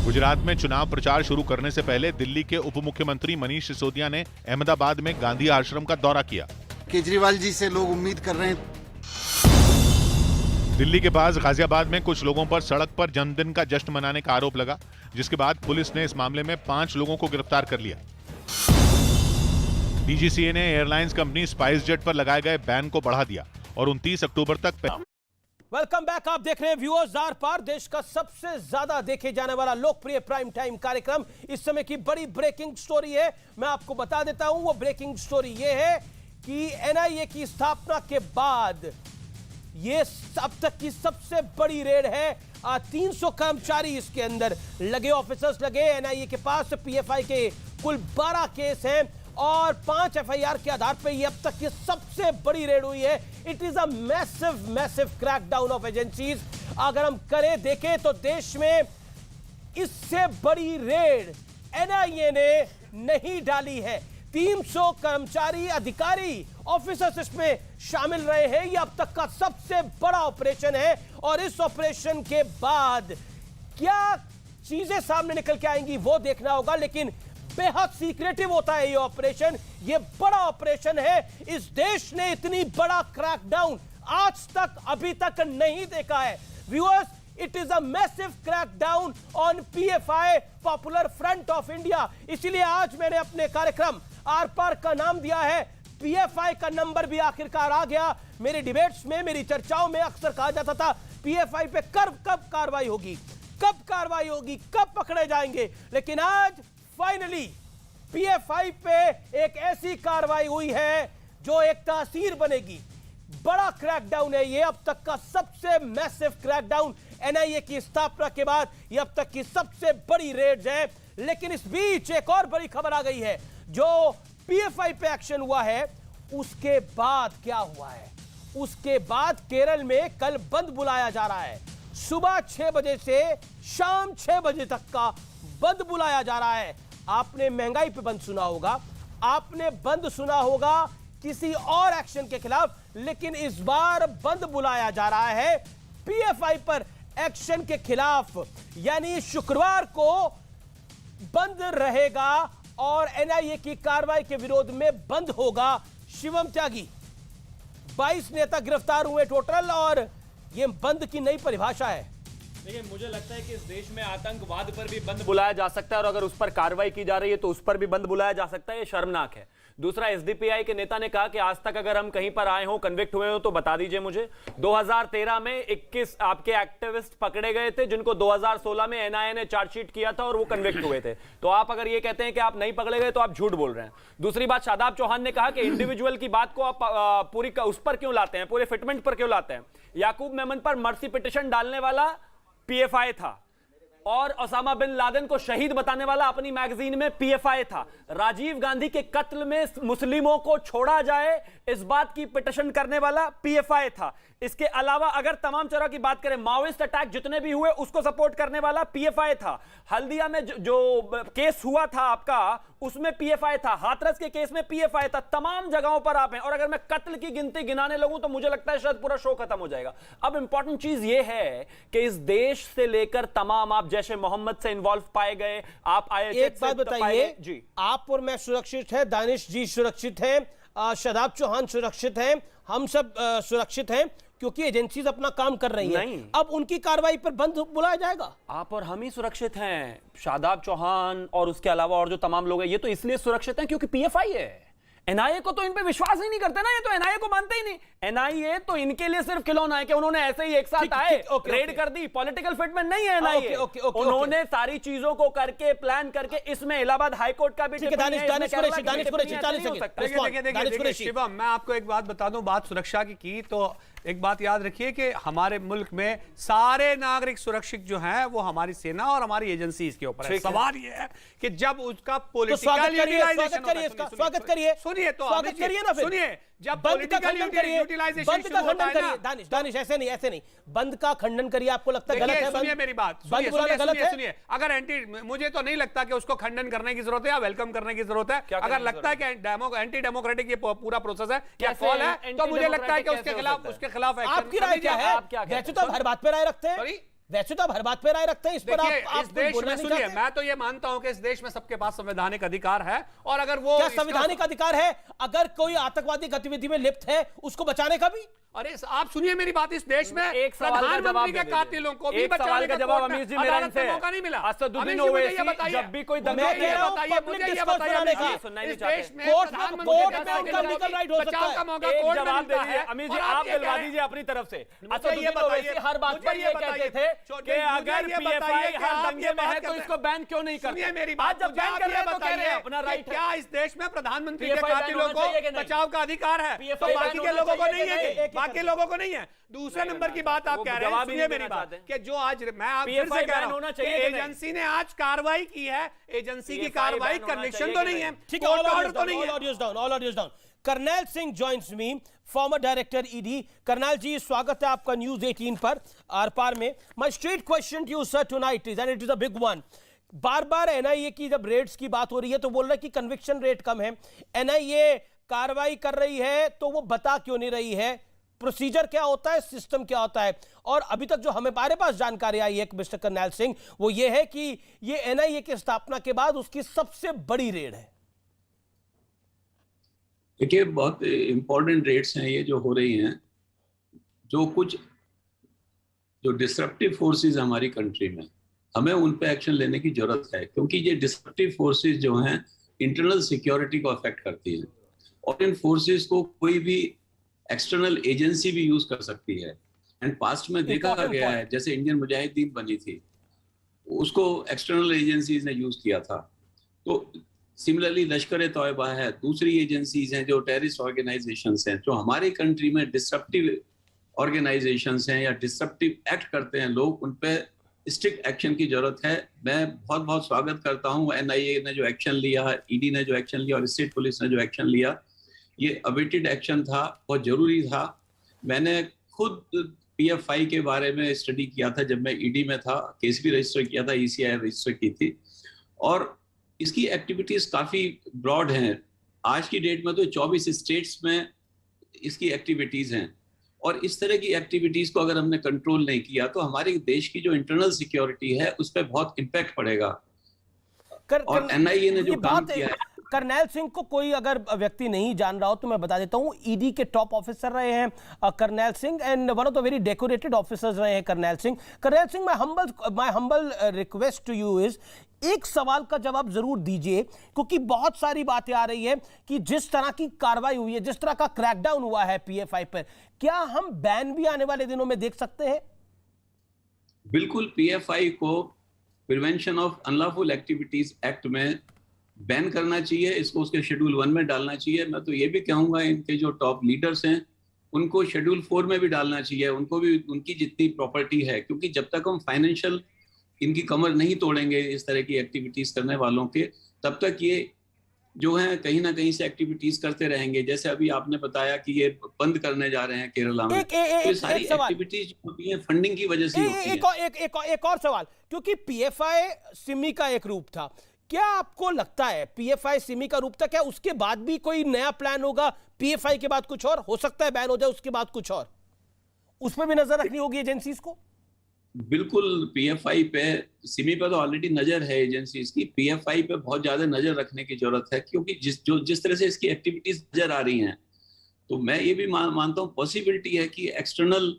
गुजरात में चुनाव प्रचार शुरू करने से पहले दिल्ली के उप मुख्यमंत्री मनीष सिसोदिया ने अहमदाबाद में गांधी आश्रम का दौरा किया। केजरीवाल जी से लोग उम्मीद कर रहे हैं। दिल्ली के पास गाजियाबाद में कुछ लोगों पर सड़क पर जन्मदिन का जश्न मनाने का आरोप लगा, जिसके बाद पुलिस ने इस मामले में 5 लोगों को गिरफ्तार कर लिया। डीजीसीए ने एयरलाइंस कंपनी स्पाइस जेट पर लगाए गए बैन को बढ़ा दिया और 29 अक्टूबर तक। Welcome back. आप देख रहे हैं व्यूअर्स आर पार, देश का सबसे ज्यादा देखे जाने वाला लोकप्रिय प्राइम टाइम कार्यक्रम। इस समय की बड़ी ब्रेकिंग स्टोरी है, मैं आपको बता देता हूं। वो ब्रेकिंग स्टोरी ये है कि एनआईए की स्थापना के बाद ये अब तक की सबसे बड़ी रेड है। 300 कर्मचारी इसके अंदर लगे, ऑफिसर्स लगे। एनआईए के पास पीएफआई के कुल 12 केस हैं और 5 एफआईआर के आधार पर यह अब तक की सबसे बड़ी रेड हुई है। It is a massive crackdown of agencies. अगर हम करें देखें तो देश में इससे बड़ी रेड एनआईए ने नहीं डाली है। 300 कर्मचारी, अधिकारी, ऑफिसर्स इसमें शामिल रहे हैं। यह अब तक का सबसे बड़ा ऑपरेशन है और इस ऑपरेशन के बाद क्या चीजें सामने निकल के आएंगी वो देखना होगा, लेकिन बेहद सीक्रेटिव होता है ये ऑपरेशन। ये बड़ा ऑपरेशन है। इस देश ने इतनी बड़ा क्रैकडाउन आज तक अभी तक नहीं देखा है। Viewers, it is a massive crackdown on PFI, popular front of India. इसीलिए आज मैंने अपने कार्यक्रम आर पार का नाम दिया है। पीएफआई का नंबर भी आखिरकार आ गया। मेरी डिबेट्स में, मेरी चर्चाओं में अक्सर कहा जाता था पीएफआई पे कब कार्रवाई होगी, कब पकड़े जाएंगे, लेकिन आज फाइनली पीएफआई पे एक ऐसी कार्रवाई हुई है जो एक तासीर बनेगी। बड़ा क्रैकडाउन है ये, अब तक का सबसे मैसिव क्रैकडाउन एनआईए की स्थापना के बाद ये अब तक की सबसे बड़ी रेड है। लेकिन इस बीच एक और बड़ी खबर आ गई है, जो पीएफआई पे एक्शन हुआ है उसके बाद क्या हुआ है। उसके बाद केरल में कल बंद बुलाया जा रहा है, सुबह 6 बजे से शाम 6 बजे तक का बंद बुलाया जा रहा है। आपने महंगाई पे बंद सुना होगा, आपने बंद सुना होगा किसी और एक्शन के खिलाफ, लेकिन इस बार बंद बुलाया जा रहा है पीएफआई पर एक्शन के खिलाफ। यानी शुक्रवार को बंद रहेगा और एनआईए की कार्रवाई के विरोध में बंद होगा। शिवम त्यागी, 22 नेता गिरफ्तार हुए टोटल, और यह बंद की नई परिभाषा है। देखिए, मुझे लगता है कि इस देश में आतंकवाद पर भी बंद बुलाया जा सकता है, और अगर उस पर कार्रवाई की जा रही है तो उस पर भी बंद बुलाया जा सकता है। ये शर्मनाक है। दूसरा, एसडीपीआई के नेता ने कहा कि आज तक अगर हम कहीं पर आए हो, कन्विक्ट हुए हो, तो बता दीजिए मुझे। 2013 में 21 आपके एक्टिविस्ट पकड़े गए थे, जिनको 2016 में एनआईए ने चार्जशीट किया था और वो कन्विक्ट हुए थे। तो आप अगर ये कहते हैं कि आप नहीं पकड़े गए तो आप झूठ बोल रहे हैं। दूसरी बात, शादाब चौहान ने कहा कि इंडिविजुअल की बात को आप पूरी उस पर क्यों लाते हैं, पूरे फिटमेंट पर क्यों लाते हैं। याकूब मेमन पर मर्सी पिटिशन डालने वाला पीएफआई था, और ओसामा बिन लादेन को शहीद बताने वाला अपनी मैगजीन में पीएफआई था। राजीव गांधी के कत्ल में मुस्लिमों को छोड़ा जाए, इस बात की पिटिशन करने वाला पीएफआई था। इसके अलावा अगर तमाम तरह की बात करें, माओइस्ट अटैक जितने भी हुए उसको सपोर्ट करने वाला पीएफआई था। हल्दिया में जो केस हुआ था आपका, उसमें पीएफआई था। हाथरस के केस में पीएफआई था। तमाम जगहों पर आप हैं, और अगर मैं कत्ल की गिनती गिनाने लगूं तो मुझे लगता है शायद पूरा शो खत्म हो जाएगा। अब इंपॉर्टेंट चीज यह है कि इस देश से लेकर तमाम, आप जैसे मोहम्मद से इन्वॉल्व पाए गए, आप आईएचएच एक बात बताइए जी, आप और मैं सुरक्षित है, दानिश जी सुरक्षित है, शादाब चौहान सुरक्षित है, हम सब सुरक्षित हैं, क्योंकि एजेंसीज अपना काम कर रही हैं। अब उनकी कार्रवाई पर बंद बुलाया जाएगा। आप और हम ही सुरक्षित हैं, शादाब चौहान और उसके अलावा और जो तमाम लोग हैं, ये तो इसलिए सुरक्षित हैं क्योंकि पीएफआई है। एनआईए को तो इन पे विश्वास ही नहीं करते ना, ये तो एनआईए को मानते ही नहीं। एनआईए तो इनके लिए सिर्फ खिलौना है कि उन्होंने ऐसे ही एक साथ आए, रेड कर दी। पॉलिटिकल फिटमेंट नहीं है एनआईए। उन्होंने सारी चीजों को करके, प्लान करके, इसमें इलाहाबाद हाईकोर्ट का भी शिवम, मैं आपको एक बात बता दूं, बात सुरक्षा की तो एक बात याद रखिए कि हमारे मुल्क में सारे नागरिक सुरक्षित जो हैं वो हमारी सेना और हमारी एजेंसी के ऊपर है। सवाल ये है कि जब उसका स्वागत करिए, सुनिए तो स्वागत करिए ना, सुनिए, जब बंद का खंडन करिए, बंद का खंडन करिए। दानिश ऐसे नहीं, बंद का खंडन करिए। आपको लगता है गलत है? सुनिए मेरी बात, सुनिए। अगर मुझे तो नहीं लगता कि उसको खंडन करने की जरूरत है या वेलकम करने की जरूरत है। अगर लगता है कि एंटी डेमोक्रेटिक ये पूरा प्रोसेस है, क्या कॉल है, तो मुझे लगता है कि उसके खिलाफ आपकी राय क्या है? वैसे तो हर बात पे राय रखते हैं, वैसे तो हर बात पे राय रखते हैं। इस पर आप इस देश में सुनिए, मैं तो ये मानता हूं कि इस देश में सबके पास संवैधानिक अधिकार है, और अगर वो क्या संवैधानिक अधिकार है अगर कोई आतंकवादी गतिविधि में लिप्त है उसको बचाने का भी? अरे आप सुनिए मेरी बात, इस देश में एक प्रधानमंत्री के कातिलों को भी सवाल का जवाब अमीर जी मेरा इनसे मौका नहीं मिला। असदुद्दीन ओवैसी जब भी कोई दंगा अमीर जी आप दिलवा दीजिए अपनी तरफ से। असदुद्दीन ओवैसी हर बात पर ये कहते थे कि अगर पीएफआई हर दंगे में है तो इसको बैन क्यों नहीं करते। मेरी बात जब बैन कर रहे हैं तो कह रहे हैं अपना राइट। क्या इस देश में प्रधानमंत्री के कातिलों को बचाव का अधिकार है? तो बाकी के लोगों को नहीं है, बाकी लोगों को नहीं है। दूसरे नंबर की बात आप कह रहे हैं, सुनिए मेरी बात, कि जो आज मैं आप फिर से कह रहा हूं कि एजेंसी ने आज कार्रवाई की है, एजेंसी की कार्रवाई कन्विक्शन तो नहीं है, ऑर्डर तो नहीं है। All audios down. Karnail Singh joins me, former director ED. Karnail ji, स्वागत है आपका न्यूज 18 पर आर पार में। My straight question to you sir tonight is, and it is a big one. बार बार एनआईए की जब रेड्स की बात हो रही है तो बोल रहा है कि कन्विक्शन रेट कम है। एनआईए कार्रवाई कर रही है तो वो बता क्यों नहीं रही है? प्रोसीजर क्या होता है, सिस्टम क्या होता है? और अभी तक जो हमारे पास जानकारी आई है मिस्टर करनैल सिंह, वो ये है कि ये एनआईए की स्थापना के बाद उसकी सबसे बड़ी रेड है। देखिए, बहुत इंपॉर्टेंट रेड्स हैं ये जो हो रही हैं। जो डिसरप्टिव फोर्सेस हमारी कंट्री में, हमें उन पे एक्शन लेने की जरूरत है, क्योंकि ये डिसरप्टिव फोर्सेस जो हैं इंटरनल सिक्योरिटी को अफेक्ट करती हैं, और इन फोर्सेस को कोई भी एक्सटर्नल एजेंसी भी यूज कर सकती है। एंड पास्ट में देखा गया है, जैसे इंडियन मुजाहिदीन बनी थी, उसको एक्सटर्नल एजेंसीज ने यूज किया था। तो सिमिलरली लश्कर तौयबा है, दूसरी एजेंसीज हैं जो टेररिस्ट ऑर्गेनाइजेशंस हैं, जो हमारे कंट्री में डिसरप्टिव ऑर्गेनाइजेशंस हैं या डिसरप्टिव एक्ट करते हैं लोग, उन पे स्ट्रिक्ट एक्शन की जरूरत है। मैं बहुत बहुत स्वागत करता हूँ NIA ने जो एक्शन लिया, ED ने जो एक्शन लिया और स्टेट पुलिस ने जो एक्शन लिया, ये अवेटेड एक्शन था, बहुत जरूरी था। मैंने खुद PFI के बारे में स्टडी किया था जब मैं ED में था, केस भी रजिस्टर किया था, ECI रजिस्टर की थी, और इसकी एक्टिविटीज काफी ब्रॉड हैं। आज की डेट में तो 24 स्टेट्स में इसकी एक्टिविटीज हैं, और इस तरह की एक्टिविटीज को अगर हमने कंट्रोल नहीं किया तो हमारे देश की जो इंटरनल सिक्योरिटी है उस पर बहुत इम्पैक्ट पड़ेगा। और NIA ने जो काम किया है, करनैल सिंह को कोई अगर व्यक्ति नहीं जान रहा हो तो मैं बता देता हूं, ED के टॉप ऑफिसर रहे हैं Karnail Singh, and one of the very decorated officers रहे हैं Karnail Singh. Karnail Singh, my humble request to you is, एक सवाल का जवाब जरूर दीजिए, क्योंकि बहुत सारी बातें आ रही है कि जिस तरह की कार्रवाई हुई है, जिस तरह का क्रैकडाउन हुआ है PFI पर, क्या हम बैन भी आने वाले दिनों में देख सकते हैं? बिल्कुल, PFI को prevention of unlawful activities act में बैन करना चाहिए, इसको उसके शेड्यूल 1 में डालना चाहिए। मैं तो ये भी कहूंगा इनके जो टॉप लीडर्स हैं उनको शेड्यूल 4 में भी डालना चाहिए, उनको भी उनकी जितनी प्रॉपर्टी है, क्योंकि जब तक हम फाइनेंशियल इनकी कमर नहीं तोड़ेंगे इस तरह की एक्टिविटीज करने वालों के, तब तक ये जो है कहीं ना कहीं से एक्टिविटीज करते रहेंगे। जैसे अभी आपने बताया कि ये बंद करने जा रहे हैं केरला में, तो सारी एक्टिविटीज होती है फंडिंग की वजह से होती है। एक और सवाल, क्योंकि PFI सिमी का एक रूप था, क्या आपको लगता है PFI सिमी का रूप था, क्या उसके बाद भी कोई नया प्लान होगा? PFI के बाद कुछ और हो सकता है, बैन हो जाए उसके बाद कुछ और, उस पर भी नजर रखनी होगी एजेंसीज को? बिल्कुल, PFI पे, सिमी पे तो ऑलरेडी नजर है एजेंसीज की, PFI पे बहुत ज्यादा नजर रखने की जरूरत है, क्योंकि जिस तरह से इसकी एक्टिविटीज नजर आ रही हैं, तो मैं ये भी मानता हूँ पॉसिबिलिटी है कि एक्सटर्नल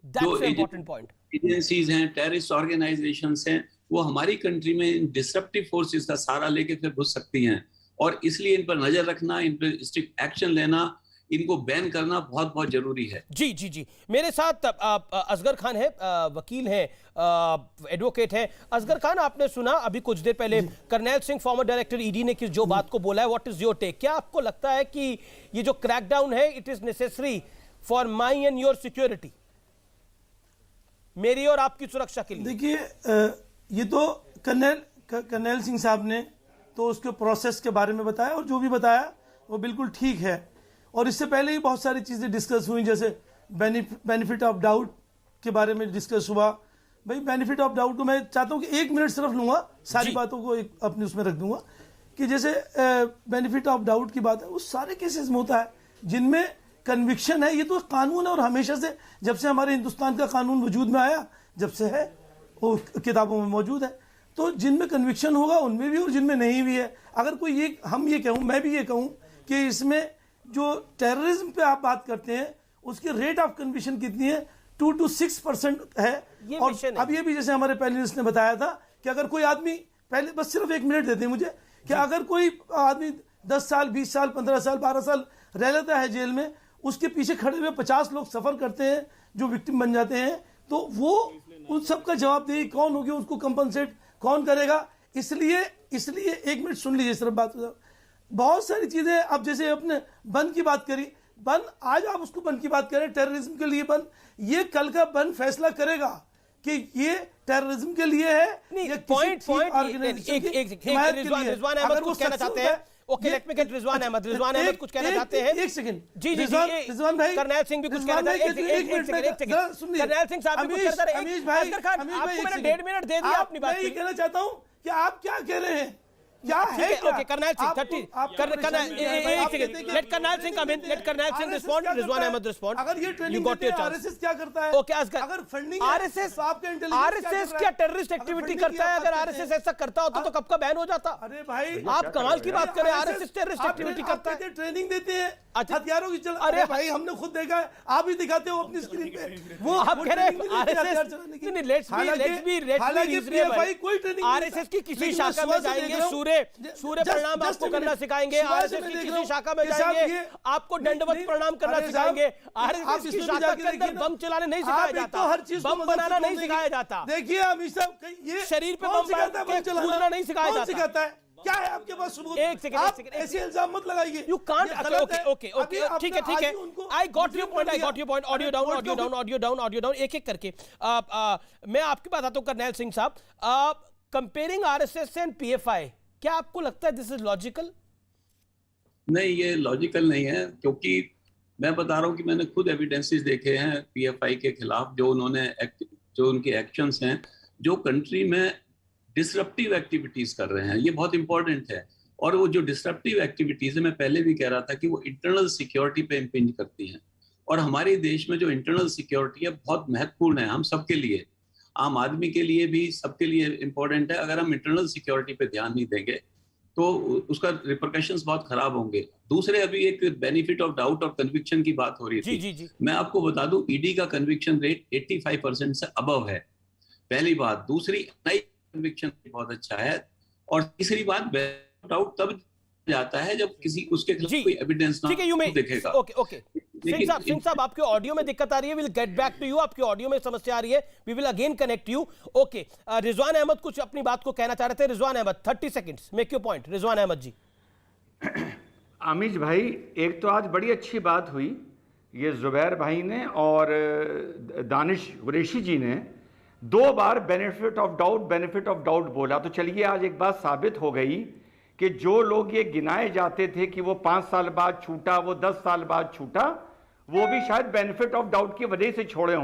जो एजेंसीज हैं, टेररिस्ट ऑर्गेनाइजेशंस हैं, वो हमारी कंट्री में डिसरप्टिव फोर्सेस का सहारा लेके फिर घुस सकती हैं, और इसलिए इन पर नजर रखना, इन पर स्ट्रिक्ट एक्शन लेना, इनको बैन करना बहुत बहुत जरूरी है। जी जी जी, मेरे साथ असगर खान है, वकील है, एडवोकेट है। असगर खान, आपने सुना अभी कुछ देर पहले Karnail Singh, farmer director ED ने जो बात को बोला है, व्हाट इज योर टेक? क्या आपको लगता है कि ये जो क्रैकडाउन है, it is necessary for my and your security, मेरी और आपकी सुरक्षा के लिए? देखिए, ये तो करनैल सिंह साहब ने तो उसके प्रोसेस के बारे में बताया, और जो भी बताया वो बिल्कुल ठीक है। और इससे पहले ही बहुत सारी चीज़ें डिस्कस हुई, जैसे बेनिफिट ऑफ डाउट के बारे में डिस्कस हुआ। भाई, बेनिफिट ऑफ डाउट को मैं चाहता हूँ कि 1 मिनट सिर्फ लूँगा, सारी बातों को एक अपने उसमें रख दूंगा, कि जैसे बेनिफिट ऑफ डाउट की बात है, उस सारे केसेस में होता है जिनमें कन्विक्शन है। ये तो कानून है, और हमेशा से, जब से हमारे हिंदुस्तान का कानून वजूद में आया, जब से है, वो किताबों में मौजूद है, तो जिनमें कन्विक्शन होगा उनमें भी, और जिनमें नहीं भी है। अगर कोई ये, हम ये कहूँ, मैं भी ये कहूँ कि इसमें जो टेररिज्म पे आप बात करते हैं, उसकी रेट ऑफ कन्विक्शन कितनी है? 2 to 6% है। और अब ये भी जैसे हमारे पैनलिस्ट ने बताया था कि अगर कोई आदमी, पहले बस सिर्फ 1 मिनट देते हैं मुझे, कि अगर कोई आदमी 10 साल, 20 साल, 15 साल, 12 साल रह लेता है जेल में, उसके पीछे खड़े हुए 50 लोग सफर करते हैं जो विक्टिम बन जाते हैं, तो वो उन सब का जवाबदेही कौन होगी, उसको कंपनसेट कौन करेगा? इसलिए 1 मिनट सुन लीजिए सिर्फ बात। बहुत सारी चीजें, अब जैसे अपने बंद की बात करी, बंद, आज आप उसको बंद की बात करें, टेररिज्म के लिए बंद, ये कल का बंद फैसला करेगा कि ये टेररिज्म के लिए है या पॉइंट रिजवान अहमद कुछ कहना चाहते हैं। Okay, let me get Rizwan Ahmed कुछ कहना चाहते हैं। 1 सेकंड, जी जी, रिजवान भाई, करनैल सिंह भी कुछ कहना चाहते हैं। करनैल सिंह साहब भी कुछ कहना चाहते हैं। अमीश भाई, आपको मैंने 1.5 मिनट दे दिया अपनी बात। मैं ये कहना चाहता हूँ कि आप क्या कह रहे हैं, क्या है? Okay, Karnail Singh 30, let Karnail Singh come in, let Karnail Singh respond, Rizwan Ahmed respond. अगर ये ट्रेनिंग आरएसएस क्या करता है? ओके, अगर फंडिंग आरएसएस क्या टेररिस्ट एक्टिविटी करता है? अगर आरएसएस ऐसा करता होता तो कब का बैन हो जाता? अरे भाई, आप कमाल की बात करें, आरएसएस टेररिस्ट एक्टिविटी करता है, ट्रेनिंग देते हैं हथियारों की। चल, अरे भाई, हमने खुद देखा है, आप भी दिखाते हो अपनी स्क्रीन पे। वो आप कह रहे हैं आरएसएस, नहीं, लेट्स बी कोई ट्रेनिंग, आरएसएस की किसी शाखा में जाएंगे, सूर्य प्रणाम आपको करना सिखाएंगे, आरएसएस की किसी शाखा में जाएंगे, आपको दंडवत प्रणाम करना सिखाएंगे। आरएसएस की शाखा के अंदर बम चलाने नहीं सिखाया जाता, बम बनाना नहीं सिखाया जाता। देखिए अमित साहब, ये शरीर पे बम कूदना नहीं सिखाया जाता। क्या है आपके पास सबूत? एक सेकंड, आप ऐसे इल्जाम मत लगाइए। You can't. Okay. ठीक है. I got your point. Audio down. एक करके. मैं आपकी बात आता हूँ कर्नैल सिंह साहब. Comparing RSS and PFI, क्या आपको लगता है this is logical? नहीं, ये लॉजिकल नहीं है, क्योंकि मैं बता रहा हूँ कि मैंने खुद एविडेंसेस देखे हैं पीएफआई के खिलाफ, जो उनके एक्शंस हैं, जो कंट्री में डिसरप्टिव एक्टिविटीज कर रहे हैं। ये बहुत इंपॉर्टेंट है। और वो जो डिसरप्टिव एक्टिविटीज है, मैं पहले भी कह रहा था कि वो इंटरनल सिक्योरिटी पे इम्पिंज करती हैं। और हमारे देश में जो इंटरनल सिक्योरिटी है बहुत महत्वपूर्ण है, हम सबके लिए, आम आदमी के लिए भी, सबके लिए इम्पोर्टेंट है। अगर हम इंटरनल सिक्योरिटी पे ध्यान नहीं देंगे तो उसका रिपरकशंस बहुत खराब होंगे। दूसरे, अभी एक बेनिफिट ऑफ डाउट और कन्विक्शन की बात हो रही थी। जी। मैं आपको बता दूं, ईडी का कन्विक्शन रेट 85% से अबव है, पहली बात। दूसरी, कन्विक्शन बहुत अच्छा है। और तीसरी बात, डाउट तब जाता है जब किसी उसके खिलाफ कोई एविडेंस ना दिखेगा। ओके सिंह साहब आपके ऑडियो में दिक्कत आ रही है, will get back to you. आपके ऑडियो में समस्या आ रही है, we will again connect you. Okay, Rizwan Ahmed कुछ अपनी बात को कहना चाह रहे थे। Rizwan Ahmed 30 seconds, make your point. Rizwan Ahmed ji. Amish भाई, एक तो आज बड़ी अच्छी बात हुई, ये जुबैर भाई ने और दानिश कुरैशी जी ने 2 बार बेनिफिट ऑफ डाउट बोला। तो चलिए, आज एक बात साबित हो गई कि जो लोग ये गिनाए जाते थे कि वो 5 साल बाद छूटा, वो 10 साल बाद छूटा, वो भी शायद बेनिफिट ऑफ डाउट की वजह से छोड़े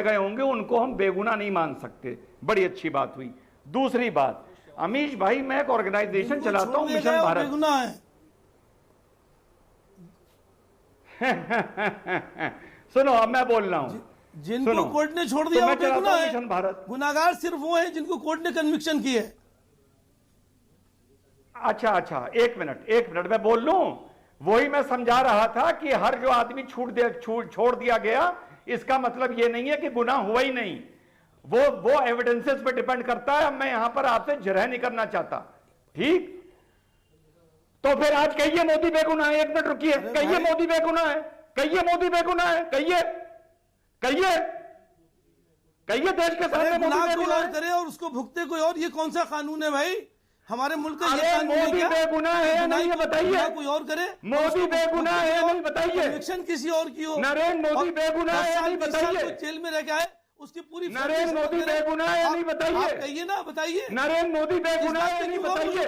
गए होंगे। उनको हम बेगुनाह नहीं मान सकते। बड़ी अच्छी बात हुई। दूसरी बात, अमीश भाई, मैं एक ऑर्गेनाइजेशन चलाता हूं, मिशन भारत। बेगुनाह है। सुनो, अब मैं बोल रहा हूं, जिनको कोर्ट ने छोड़ दिया वो बेगुनाह है। मिशन भारत। गुनाहगार सिर्फ वो हैं जिनको कोर्ट ने कन्विक्शन की है। अच्छा, एक मिनट मैं बोल लूं। वही मैं समझा रहा था कि हर जो आदमी छोड़ दिया गया, इसका मतलब ये नहीं है कि गुनाह हुआ ही नहीं। वो एविडेंसेस पे डिपेंड करता है। मैं यहां पर आपसे जरह नहीं करना चाहता, ठीक? तो फिर आज कहिए मोदी बेगुनाह है। 1 मिनट रुकिए, कहिए मोदी बेगुनाह है, कहिए देश के सामने मोदी बेगुनाह करे और उसको भुगते कोई और। ये कौन सा कानून है भाई? हमारे मुल्क का मोदी बेगुनाह है नहीं, ये बताइए। कोई और करे, मोदी बेगुनाह है नहीं, बताइए। कन्विक्शन किसी और की हो, नरेंद्र मोदी बेगुनाह है नहीं, बताइए। जेल में रह के आए, उसकी पूरी नरेंद्र मोदी बेगुनाह है नहीं, बताइए। कहिए ना, बताइए। नरेंद्र मोदी बेगुनाह है नहीं, बताइए।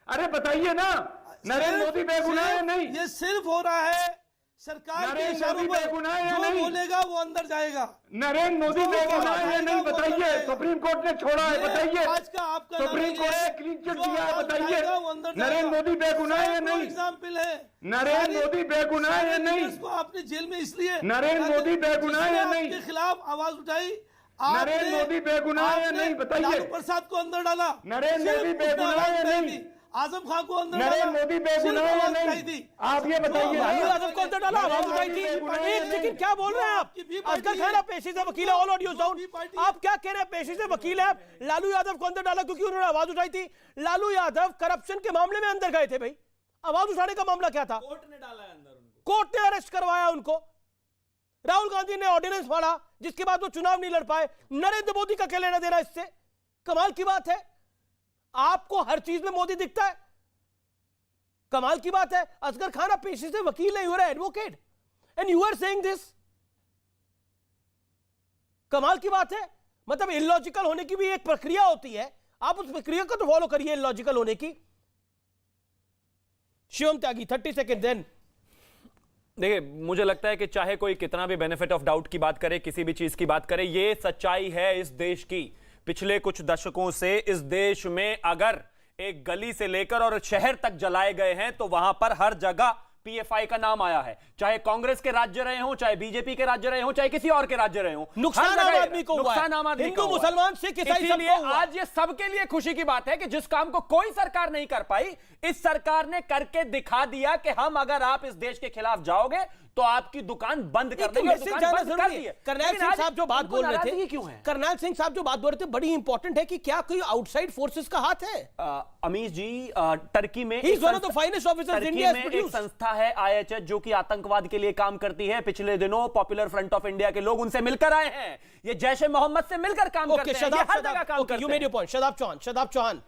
अरे बताइए ना, नरेंद्र मोदी बेगुनाह है नहीं। ये सिर्फ हो रहा है सरकार के इशारों पर, जो बोलेगा वो अंदर जाएगा। नरेंद्र मोदी बेगुनाह है नहीं, बताइए। सुप्रीम कोर्ट ने छोड़ा है, बताइए। आज का आपका सुप्रीम कोर्ट ने क्लीन चिट दिया है, बताइए। नरेंद्र मोदी बेगुनाह है नहीं। एग्जाम्पल है, नरेंद्र मोदी बेगुनाह है नहीं। इसको आपने जेल में इसलिए, नरेंद्र मोदी बेगुनाह है नहीं, के खिलाफ आवाज उठाई। नरेंद्र मोदी बेगुनाह है नहीं, बताइए। लालू प्रसाद को अंदर डाला, नरेंद्र मोदी बेगुनाह है नहीं। आजम खान को अंदर नरेंद्र मोदी बेगुनाह है नहीं। आप ये बताइए, आजम को अंदर डाला, आवाज उठाई थी। एक सेकंड, क्या बोल रहे हैं आप? असगर खान आप पेशी से वकील है, ऑल ऑडियोज डाउन। आप क्या कह रहे हैं? पेशी से वकील है, लालू यादव को अंदर डाला क्योंकि उन्होंने आवाज उठाई थी। लालू यादव करप्शन के मामले में अंदर गए थे भाई। आवाज उठाने का मामला क्या था? कोर्ट ने डाला है अंदर उनको, कोर्ट ने अरेस्ट करवाया उनको। राहुल गांधी ने ऑर्डिनेंस फाड़ा, जिसके बाद वो चुनाव नहीं लड़ पाए। नरेंद्र मोदी का क्या लेना देना इससे? कमाल की बात है, आपको हर चीज में मोदी दिखता है। कमाल की बात है। असगर खान आप पेशे से वकील है, you are advocate and you are saying this. कमाल की बात है। मतलब इलॉजिकल होने की भी एक प्रक्रिया होती है, आप उस प्रक्रिया को तो फॉलो करिए इलॉजिकल होने की। शिवम त्यागी 30 सेकंड देन। देखिए, मुझे लगता है कि चाहे कोई कितना भी बेनिफिट ऑफ डाउट की बात करे, किसी भी चीज की बात करे, ये सच्चाई है इस देश की। पिछले कुछ दशकों से इस देश में अगर एक गली से लेकर और शहर तक जलाए गए हैं तो वहां पर हर जगह पीएफआई का नाम आया है। चाहे कांग्रेस के राज्य रहे हों, चाहे बीजेपी के राज्य रहे हों, चाहे किसी और के राज्य रहे हों, नुकसान आम आदमी को हुआ है। हिंदू मुसलमान सिख ईसाई सबको हुआ। आज ये सबके लिए खुशी की बात है कि जिस काम को कोई सरकार नहीं कर पाई, इस सरकार ने करके दिखा दिया कि हम, अगर आप इस देश के खिलाफ जाओगे तो आपकी दुकान बंद कर देंगे। कर्नैल सिंह साहब जो बात बोल रहे थे, कर्नैल सिंह साहब जो बात बोल रहे थे बड़ी इंपॉर्टेंट है कि क्या कोई आउटसाइड फोर्सेस का हाथ है? अमीश जी, टर्की में एक संस्था है IHH जो कि आतंकवाद के लिए काम करती है। पिछले दिनों पॉपुलर फ्रंट ऑफ इंडिया के लोग उनसे मिलकर आए हैं। ये जैश ए मोहम्मद से मिलकर काम करते हैं। हर जगह काम करते हैं। You made your point. Shadab Chauhan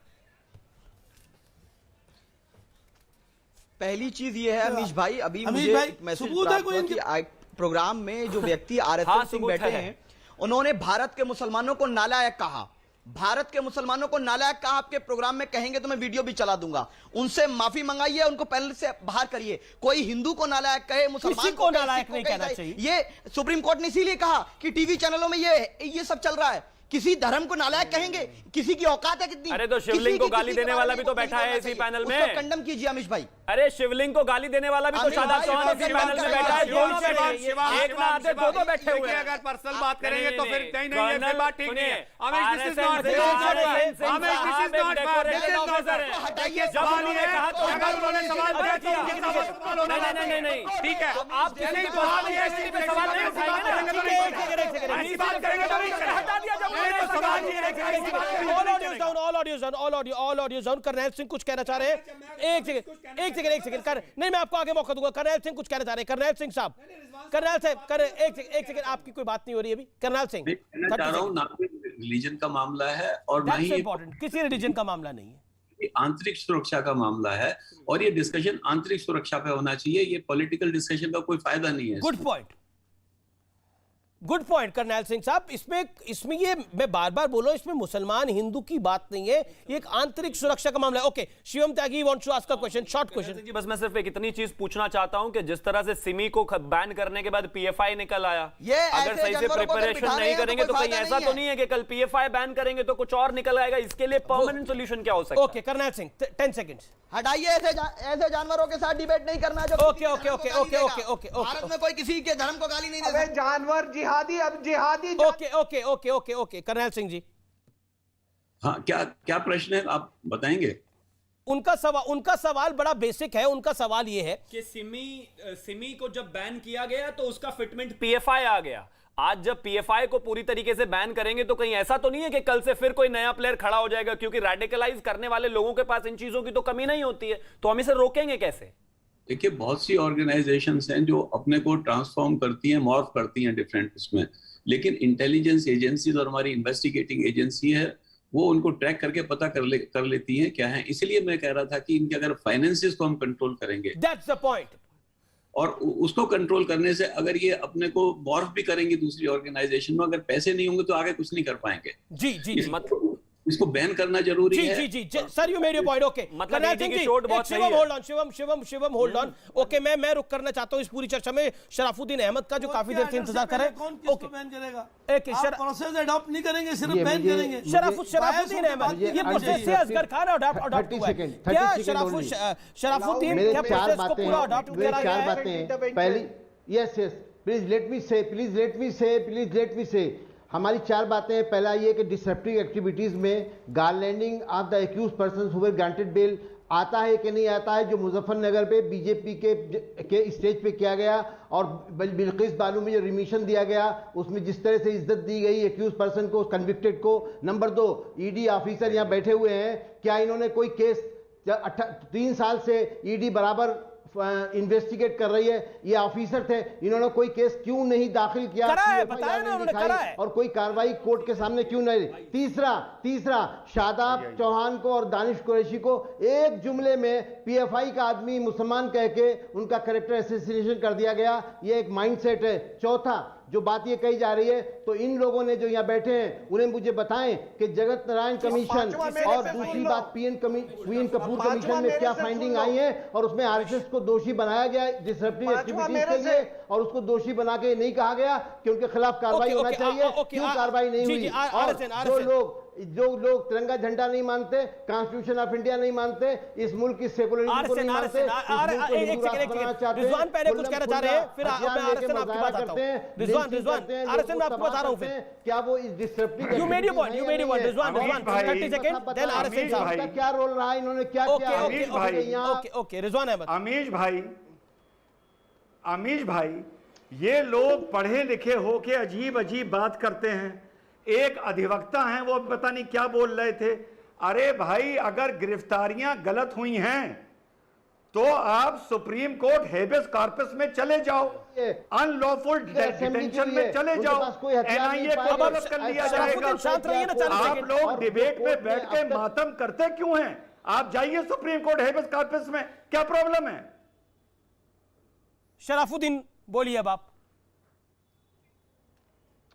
पहली चीज ये है अमीश भाई, अभी अमीश मुझे भाई, एक मैसेज सबूत है प्राप्त कोई हुआ कि प्रोग्राम में जो व्यक्ति आरएसएस सिंह बैठे हैं, उन्होंने भारत के मुसलमानों को नालायक कहा। भारत के मुसलमानों को नालायक कहा। आपके प्रोग्राम में कहेंगे तो मैं वीडियो भी चला दूंगा। उनसे माफी मंगाइए, उनको पैनल से बाहर करिए। कोई हिंदू को नालायक कहे, मुसलमान को नालायक नहीं कहना चाहिए। ये सुप्रीम कोर्ट ने इसीलिए कहा कि टीवी चैनलों में ये सब चल रहा है। किसी धर्म को नालायक कहेंगे? किसी की औकात है कितनी? अरे तो शिवलिंग को गाली देने वाला भी तो बैठा है इसी पैनल में। उसको कंडम कीजिए अमीश भाई। अरे शिवलिंग को गाली देने वाला भी तो शादाब चौहान इसी पैनल में बैठा है। दोनों एक ना आते दो बैठे हुए हैं। अगर पर्सनल बात करेंगे तो फिर नहीं ये फिर बात ठीक नहीं है। नहीं ठीक है, आप किसी पे सवाल नहीं उठाएंगे। हटा दिया जब all audios down. Karnail Singh कुछ कहना चाह रहे हैं। एक सेकंड नहीं, मैं आपको आगे मौका दूंगा। करनैल सिंह कुछ कहना चाह रहे हैं। करनैल सिंह साहब, एक सेकंड, आपकी कोई बात नहीं हो रही अभी। करनैल सिंह, मैं चाह रहा हूं ना रिलीजन का मामला है और ना ही किसी रिलीजन का मामला नहीं है, आंतरिक सुरक्षा का मामला है और ये डिस्कशन आंतरिक सुरक्षा पे होना चाहिए। ये पॉलिटिकल डिस्कशन का कोई फायदा नहीं है। गुड पॉइंट करनैल सिंह साहब। इसमें ये मैं बार बार बोल रहा हूं, इसमें मुसलमान हिंदू की बात नहीं है, ये एक आंतरिक सुरक्षा का मामला है। Okay, Shivam Tyagi wants to ask a question, short question. जी बस मैं सिर्फ एक इतनी चीज पूछना चाहता हूं कि जिस तरह से सिमी को बैन करने के बाद पीएफआई निकल आया, अगर सही से प्रिपरेशन नहीं करेंगे तो कहीं ऐसा तो नहीं है कि कल पीएफआई बैन करेंगे तो कुछ और निकल आएगा? इसके लिए परमानेंट सोल्यूशन क्या हो सकता है? Okay Karnail Singh, 10 seconds. हटाइए, ऐसे जानवरों के साथ डिबेट नहीं करना। जो ओके। भारत में कोई किसी के धर्म को गाली नहीं देता। जानवर जिहादी, अब जिहादी। ओके करनैल सिंह जी। हाँ, क्या प्रश्न है, आप बताएंगे? उनका सवाल बड़ा बेसिक है। उनका सवाल ये है कि सिमी को जब बैन किया गया तो उसका फिटमेंट पीएफआई आ गया। आज जब पीएफआई को पूरी तरीके से बैन करेंगे तो कहीं ऐसा तो नहीं है कि कल से फिर कोई नया प्लेयर खड़ा हो जाएगा? क्योंकि रेडिकलाइज करने वाले लोगों के पास इन चीजों की तो कमी नहीं होती है, तो हम इसे रोकेंगे कैसे? देखिए, बहुत सी ऑर्गेनाइजेशंस हैं जो अपने को ट्रांसफॉर्म करती हैं, मॉर्फ करती हैं डिफरेंट उसमें, लेकिन इंटेलिजेंस एजेंसीज और हमारी इन्वेस्टिगेटिंग एजेंसी है वो उनको ट्रैक करके पता कर लेती हैं क्या है। इसलिए मैं कह रहा था कि इनके अगर फाइनेंसेस को हम कंट्रोल करेंगे, दैट्स द पॉइंट, और उसको कंट्रोल करने से अगर ये अपने को मॉर्फ भी करेंगे दूसरी ऑर्गेनाइजेशन में, अगर पैसे नहीं होंगे तो आगे कुछ नहीं कर पाएंगे। जी इसको बैन करना जरूरी है। जी sir, you made your point. Okay Shivam hold on. Okay, मैं रुक करना चाहता हूं इस पूरी चर्चा में शराफुद्दीन अहमद का, जो काफी देर से इंतजार कर रहे हैं। कौन किसको बैन करेगा? प्रोसेस अडॉप्ट नहीं करेंगे, सिर्फ बैन करेंगे। शराफुद्दीन अहमद, ये प्रोसेस से असगर खान अडॉप्ट हुआ है क्या? शराफुद्दीन, क्या प्रोसेस को पूरा अडॉप्ट करा गया है? पहली, यस प्लीज लेट मी से हमारी 4 बातें हैं। पहला ये कि डिसरप्टिव एक्टिविटीज़ में garlanding of the accused persons who were granted bail आता है कि नहीं आता है, जो मुजफ्फरनगर पे बीजेपी के स्टेज पे किया गया और बिल्किस बानू में जो रिमिशन दिया गया उसमें जिस तरह से इज्जत दी गई एक्यूज पर्सन को, कन्विक्टेड को। नंबर 2, ईडी ऑफिसर यहाँ बैठे हुए हैं, क्या इन्होंने कोई केस 3 साल से ईडी बराबर इन्वेस्टिगेट कर रही है, ये ऑफिसर थे, इन्होंने कोई केस क्यों नहीं दाखिल किया? और कोई कार्रवाई कोर्ट के सामने क्यों नहीं? तीसरा शादाब चौहान को और दानिश कुरैशी को एक जुमले में पीएफआई का आदमी मुसलमान कह के उनका कैरेक्टर असैसिनेशन कर दिया गया, ये एक माइंडसेट है। चौथा, जो बात ये कही जा रही है, तो इन लोगों ने जो यहाँ बैठे हैं उन्हें मुझे बताएं कि जगत नारायण कमीशन और दूसरी बात पीएन कपूर कमीशन में क्या फाइंडिंग आई है, और उसमें आरएसएस को दोषी बनाया गया डिसरप्टिव एक्टिविटीज के लिए, और उसको दोषी बना के नहीं कहा गया कि उनके खिलाफ कार्रवाई होना चाहिए। क्यों कार्रवाई नहीं हुई? और जो लोग तिरंगा झंडा नहीं मानते, कॉन्स्टिट्यूशन ऑफ इंडिया नहीं मानते, इस मुल्क की सेकुलरिज्म को नहीं मानते, रिजवान पहले कुछ कहना चाह रहे हैं, फिर आरएसएन आपकी बात आता है। रिजवान आरएसएन मैं आपको बता रहा हूं, फिर क्या वो इस disruptive you made your point Rizwan 30 second, then RSN साहब का क्या रोल रहा है, इन्होंने क्या किया? ओके रिजवान अहमद। अमीश भाई, ये लोग पढ़े लिखे हो के अजीब बात करते हैं। एक अधिवक्ता हैं, वो पता नहीं क्या बोल रहे थे। अरे भाई, अगर गिरफ्तारियां गलत हुई हैं तो आप सुप्रीम कोर्ट हेबियस कॉर्पस में चले जाओ, अनलॉफुल डिटेंशन में चले जाओ, एनआईए को तलब कर लिया जाएगा। आप लोग डिबेट में बैठ के मातम करते क्यों हैं? आप जाइए सुप्रीम कोर्ट हेबियस कॉर्पस में, क्या प्रॉब्लम है? शराफुद्दीन बोलिए अब आप।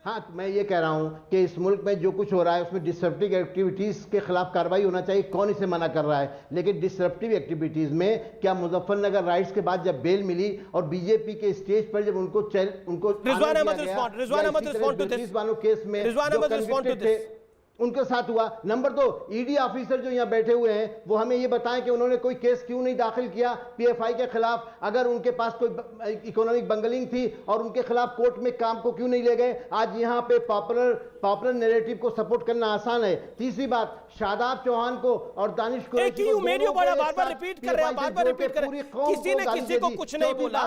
हाँ, तो मैं ये कह रहा हूं कि इस मुल्क में जो कुछ हो रहा है उसमें डिसरप्टिव एक्टिविटीज़ के खिलाफ कार्रवाई होना चाहिए। कौन इसे मना कर रहा है? लेकिन डिसरप्टिव एक्टिविटीज़ में क्या मुजफ्फरनगर राइट्स के बाद जब बेल मिली और बीजेपी के स्टेज पर जब उनको Rizwan Ahmed respond to this case में Rizwan Ahmed respond to this उनके साथ हुआ। नंबर 2, ईडी ऑफिसर जो यहाँ बैठे हुए हैं वो हमें ये बताएं कि उन्होंने कोई केस क्यों नहीं दाखिल किया पीएफआई के खिलाफ। अगर उनके पास कोई इकोनॉमिक बंगलिंग थी और उनके खिलाफ कोर्ट में काम को क्यों नहीं ले गए? आज यहाँ पे पॉपुलर नैरेटिव को सपोर्ट करना आसान है। तीसरी बात, शादाब चौहान को और दानिश कुरैशी को बार-बार रिपीट कर रहे हैं। किसी ने किसी को कुछ नहीं बोला।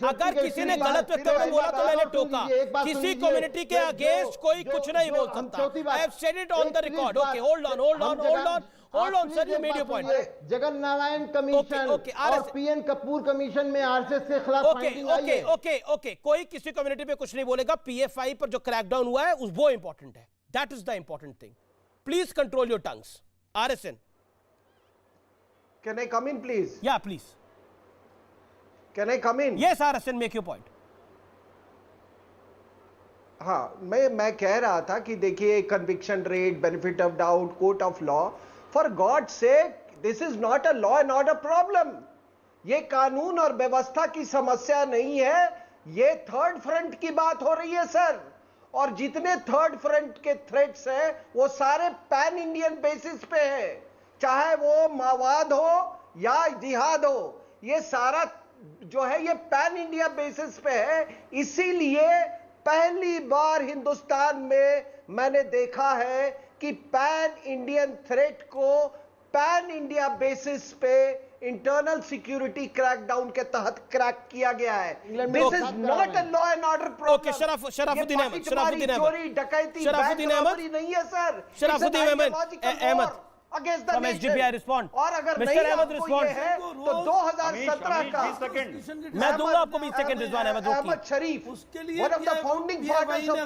अगर किसी ने गलत वक्तव्य बोला तो मैंने टोका। किसी कम्युनिटी के अगेंस्ट कोई कुछ नहीं बोल सकता। I have said it on the record. Okay, hold on sir, you made your point. Jagan Narayan commission और पीएन कपूर कमीशन में आरएसएस के खिलाफ फाइंडिंग आई है। ओके, कोई किसी कम्युनिटी पे कुछ नहीं बोलेगा। पीएफआई पर जो क्रैकडाउन हुआ है वो इंपॉर्टेंट है। That is the important thing. Please control your tongues. RSN. Can I come in, please? Yeah, please. Can I come in? Yes, RSN, make your point. हाँ, मैं कह रहा था कि देखिए conviction rate, benefit of doubt, court of law, for God sake this is not a law and order problem. ये कानून और व्यवस्था की समस्या नहीं है, ये थर्ड फ्रंट की बात हो रही है सर। और जितने थर्ड फ्रंट के थ्रेट्स हैं वो सारे पैन इंडियन बेसिस पे है, चाहे वो माओवाद हो या जिहाद हो, ये सारा जो है ये पैन इंडिया बेसिस पे है। इसीलिए पहली बार हिंदुस्तान में मैंने देखा है कि पैन इंडियन थ्रेट को पैन इंडिया बेसिस पे इंटरनल सिक्योरिटी क्रैकडाउन के तहत क्रैक किया गया है। This is not a law and order problem. Okay, Sharafuddin Ahmed चोरी डकैती नहीं है sir. Sharafuddin Ahmed against the from SDPI respond. और अगर मिस्टर अहमद रिस्पॉन्ड है तो 2017 का मैं दूंगा आपको 20 सेकंड। रिजवान अहमद शरीफ उसके लिए one of the founding fathers of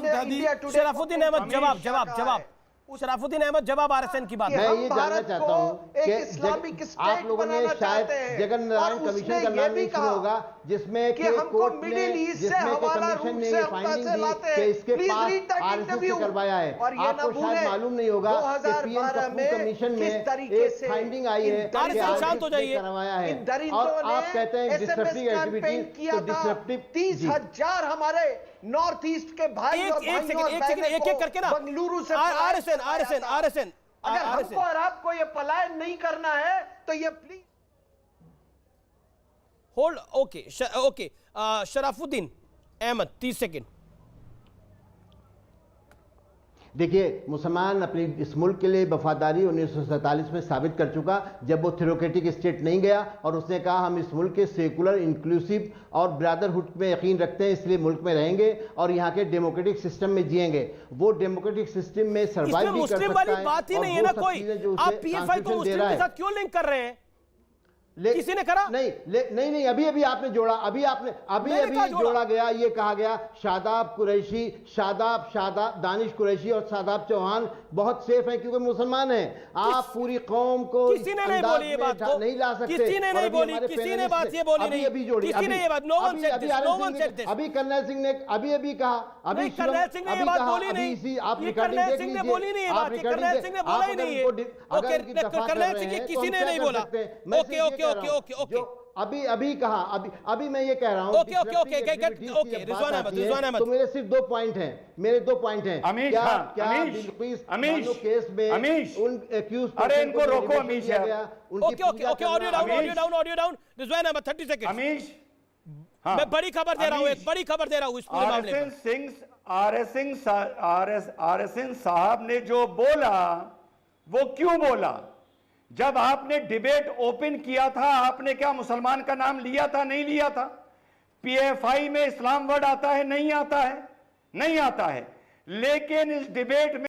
India today. Sharafuddin Ahmed जवाब शराफुद्दीन अहमद जवाब आरएसएन की बात। मैं ये जानना चाहता हूं कि आप लोगों ने शायद जगन नारायण कमीशन का नाम नहीं सुना होगा, जिसमें कि कोर्ट ने जिसमें कि कमीशन ने ये फाइंडिंग दी कि इसके पास आरएसएस से करवाया है। आपको शायद मालूम नहीं होगा कि पीएन कपूर कमीशन में एक फाइंडिंग आई है कि आरएसएस ने करवाया है और आप कहते हैं डिसरप्टिव एक्टिविटीज। तो डिसरप्टिव 30,000 हमारे नॉर्थ ईस्ट के भाई और एक करके ना बंगलुरु से आरएसएन अगर हमको और आपको ये पलायन नहीं करना है तो ये please hold. Okay, Sharafuddin Ahmed 30 second. देखिए, मुसलमान अपनी इस मुल्क के लिए वफादारी 1947 में साबित कर चुका, जब वो थ्योरोक्रेटिक स्टेट नहीं गया और उसने कहा हम इस मुल्क के सेकुलर, इंक्लूसिव और ब्रदरहुड में यकीन रखते हैं, इसलिए मुल्क में रहेंगे और यहाँ के डेमोक्रेटिक सिस्टम में जिएंगे। वो डेमोक्रेटिक सिस्टम में सर्वाइव भी कर सकता है। मुस्लिम वाली बात ही नहीं है ना कोई। आप पीएफआई को मुस्लिम के साथ क्यों लिंक कर रहे हैं? किसी ने करा? नहीं, अभी आपने जोड़ा, अभी जोड़ा गया, ये कहा गया शादाब कुरैशी, दानिश कुरैशी और शादाब चौहान बहुत सेफ हैं क्योंकि मुसलमान हैं। आप पूरी कौम को किसी ने नहीं बोली ये बात को, नहीं ला सकते। किसी ने नहीं बोली, किसी ने बात ये बोली नहीं, अभी जोड़ी, किसी ने ये बात, नो वन सेड दिस। अभी कर्नल सिंह ने अभी कहा, अभी कर्नल सिंह ने ये बात बोली नहीं, आप कर्नल सिंह ने बोली नहीं, कर्नल सिंह ने बोला ही नहीं है। ओके, कर्नल सिंह किसी ने नहीं बोला। ओके, अभी कहा, अभी मैं ये कह रहा हूं। ओके, रिजवान अहमद तो मेरे सिर्फ 2 पॉइंट हैं, क्या बिल्किस केस में उन एक्यूज, अरे इनको रोको Amish. Okay, audio down Rizwan Ahmed 30 second. Amish, मैं बड़ी खबर दे रहा हूं, एक बड़ी खबर दे रहा हूं इस पूरे मामले में। RSN साहब ने जो बोला वो क्यों बोला? जब आपने डिबेट ओपन किया था आपने क्या मुसलमान का नाम लिया था? नहीं लिया था। पीएफआई में इस्लाम वर्ड आता है? नहीं आता है, नहीं आता है। लेकिन इस डिबेट में